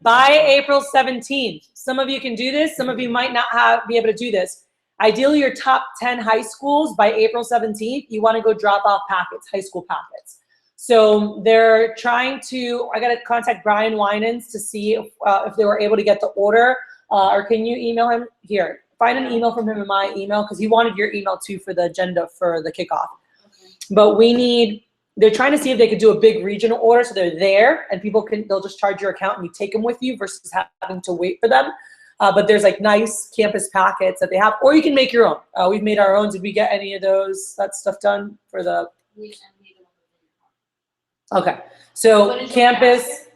By April 17th, some of you can do this, some of you might not be able to do this. Ideally, your top 10 high schools by April 17th, you want to go drop off packets, high school packets. So they're trying to, I got to contact Brian Winans to see if they were able to get the order, or can you email him? Here, find an email from him in my email, because he wanted your email too for the agenda for the kickoff. Okay. But we need they're trying to see if they could do a big regional order, so they're there and they'll just charge your account and you take them with you versus having to wait for them. But there's like nice campus packets that they have, or you can make your own. We've made our own. Did we get any of that stuff done for the? Okay, so campus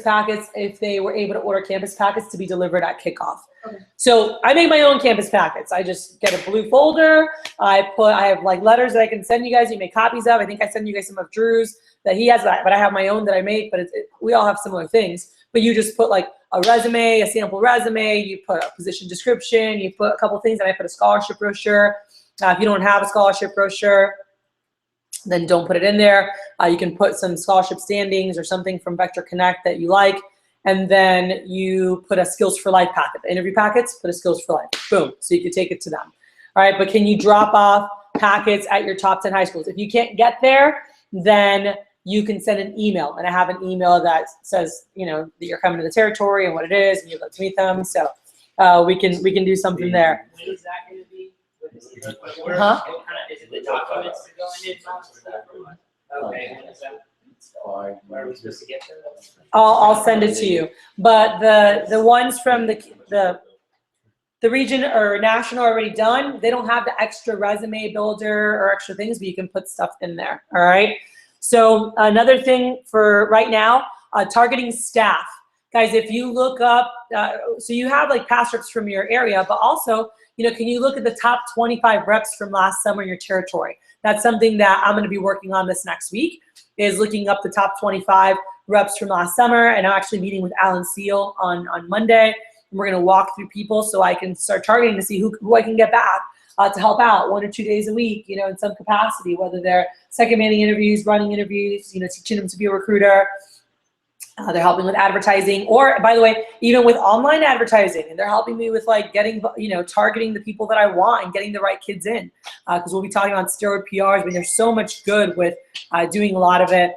packets, if they were able to order campus packets to be delivered at kickoff. Okay. So I make my own campus packets. I just get a blue folder. I have like letters that I can send you guys. You make copies of. I think I send you guys some of Drew's that he has, but I have my own that I make. But we all have similar things. But you just put like a resume, a sample resume. You put a position description. You put a couple things, and I put a scholarship brochure. If you don't have a scholarship brochure, then don't put it in there. You can put some scholarship standings or something from Vector Connect that you like. And then you put a Skills for Life packet. The interview packets, put a Skills for Life. Boom. So you can take it to them. All right, but can you drop off packets at your top 10 high schools? If you can't get there, then you can send an email. And I have an email that says, that you're coming to the territory and what it is, and you'd like to meet them. So we can do something there. When is that going to be? Huh? What kind of, is it the documents to go in and all stuff or what? Okay, when is that? Where are we supposed to get to? I'll send it to you. But the ones from the region or national already done, they don't have the extra resume builder or extra things, but you can put stuff in there. All right. So another thing for right now, targeting staff. Guys, if you look up, so you have like past reps from your area, but also, can you look at the top 25 reps from last summer in your territory? That's something that I'm going to be working on this next week, is looking up the top 25 reps from last summer. And I'm actually meeting with Alan Seal on Monday. And we're going to walk through people so I can start targeting to see who I can get back to help out 1 or 2 days a week, in some capacity, whether they're second manning interviews, running interviews, teaching them to be a recruiter. They're helping with advertising, or by the way, even with online advertising, and they're helping me with like getting, targeting the people that I want and getting the right kids in. Because we'll be talking about steroid PRs. I mean, there's so much good with doing a lot of it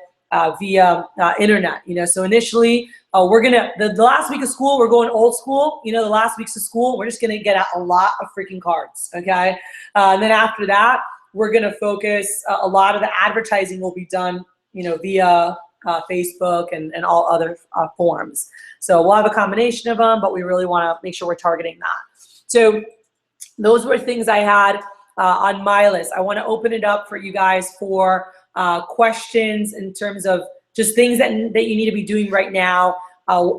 via internet. So initially, we're gonna the last week of school, we're going old school. The last weeks of school, we're just gonna get out a lot of freaking cards. Okay, and then after that, we're gonna focus. A lot of the advertising will be done, via Facebook and all other forms. So we'll have a combination of them, but we really want to make sure we're targeting that. So those were things I had on my list. I want to open it up for you guys for questions in terms of just things that you need to be doing right now,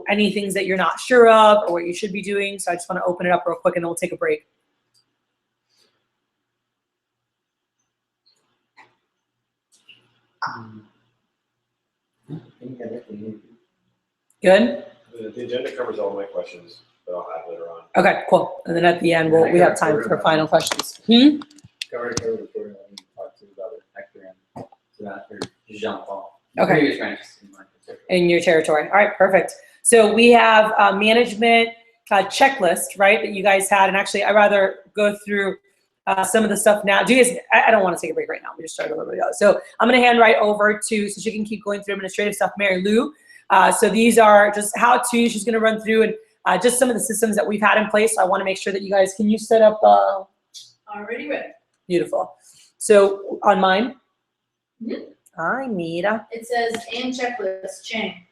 any things that you're not sure of or what you should be doing. So I just want to open it up real quick and then we'll take a break. Good? The agenda covers all my questions that I'll have later on. Okay, cool. And then at the end, we have time for final questions. Cover the program we talked to about it, Hector and that, or Jean-Paul. Okay. Previous ranks in my particular. In your territory. All right, perfect. So we have a management checklist, right, that you guys had. And actually, I'd rather go through some of the stuff now. Do you guys, I don't want to take a break right now. We just started a little bit ago. So I'm going to hand right over to, so she can keep going through administrative stuff, Mary Lou. So these are just how-to. She's going to run through and just some of the systems that we've had in place. So I want to make sure that you guys, can you set up? Already ready. Beautiful. So on mine, Mhm. I need a. It says and checklist chain.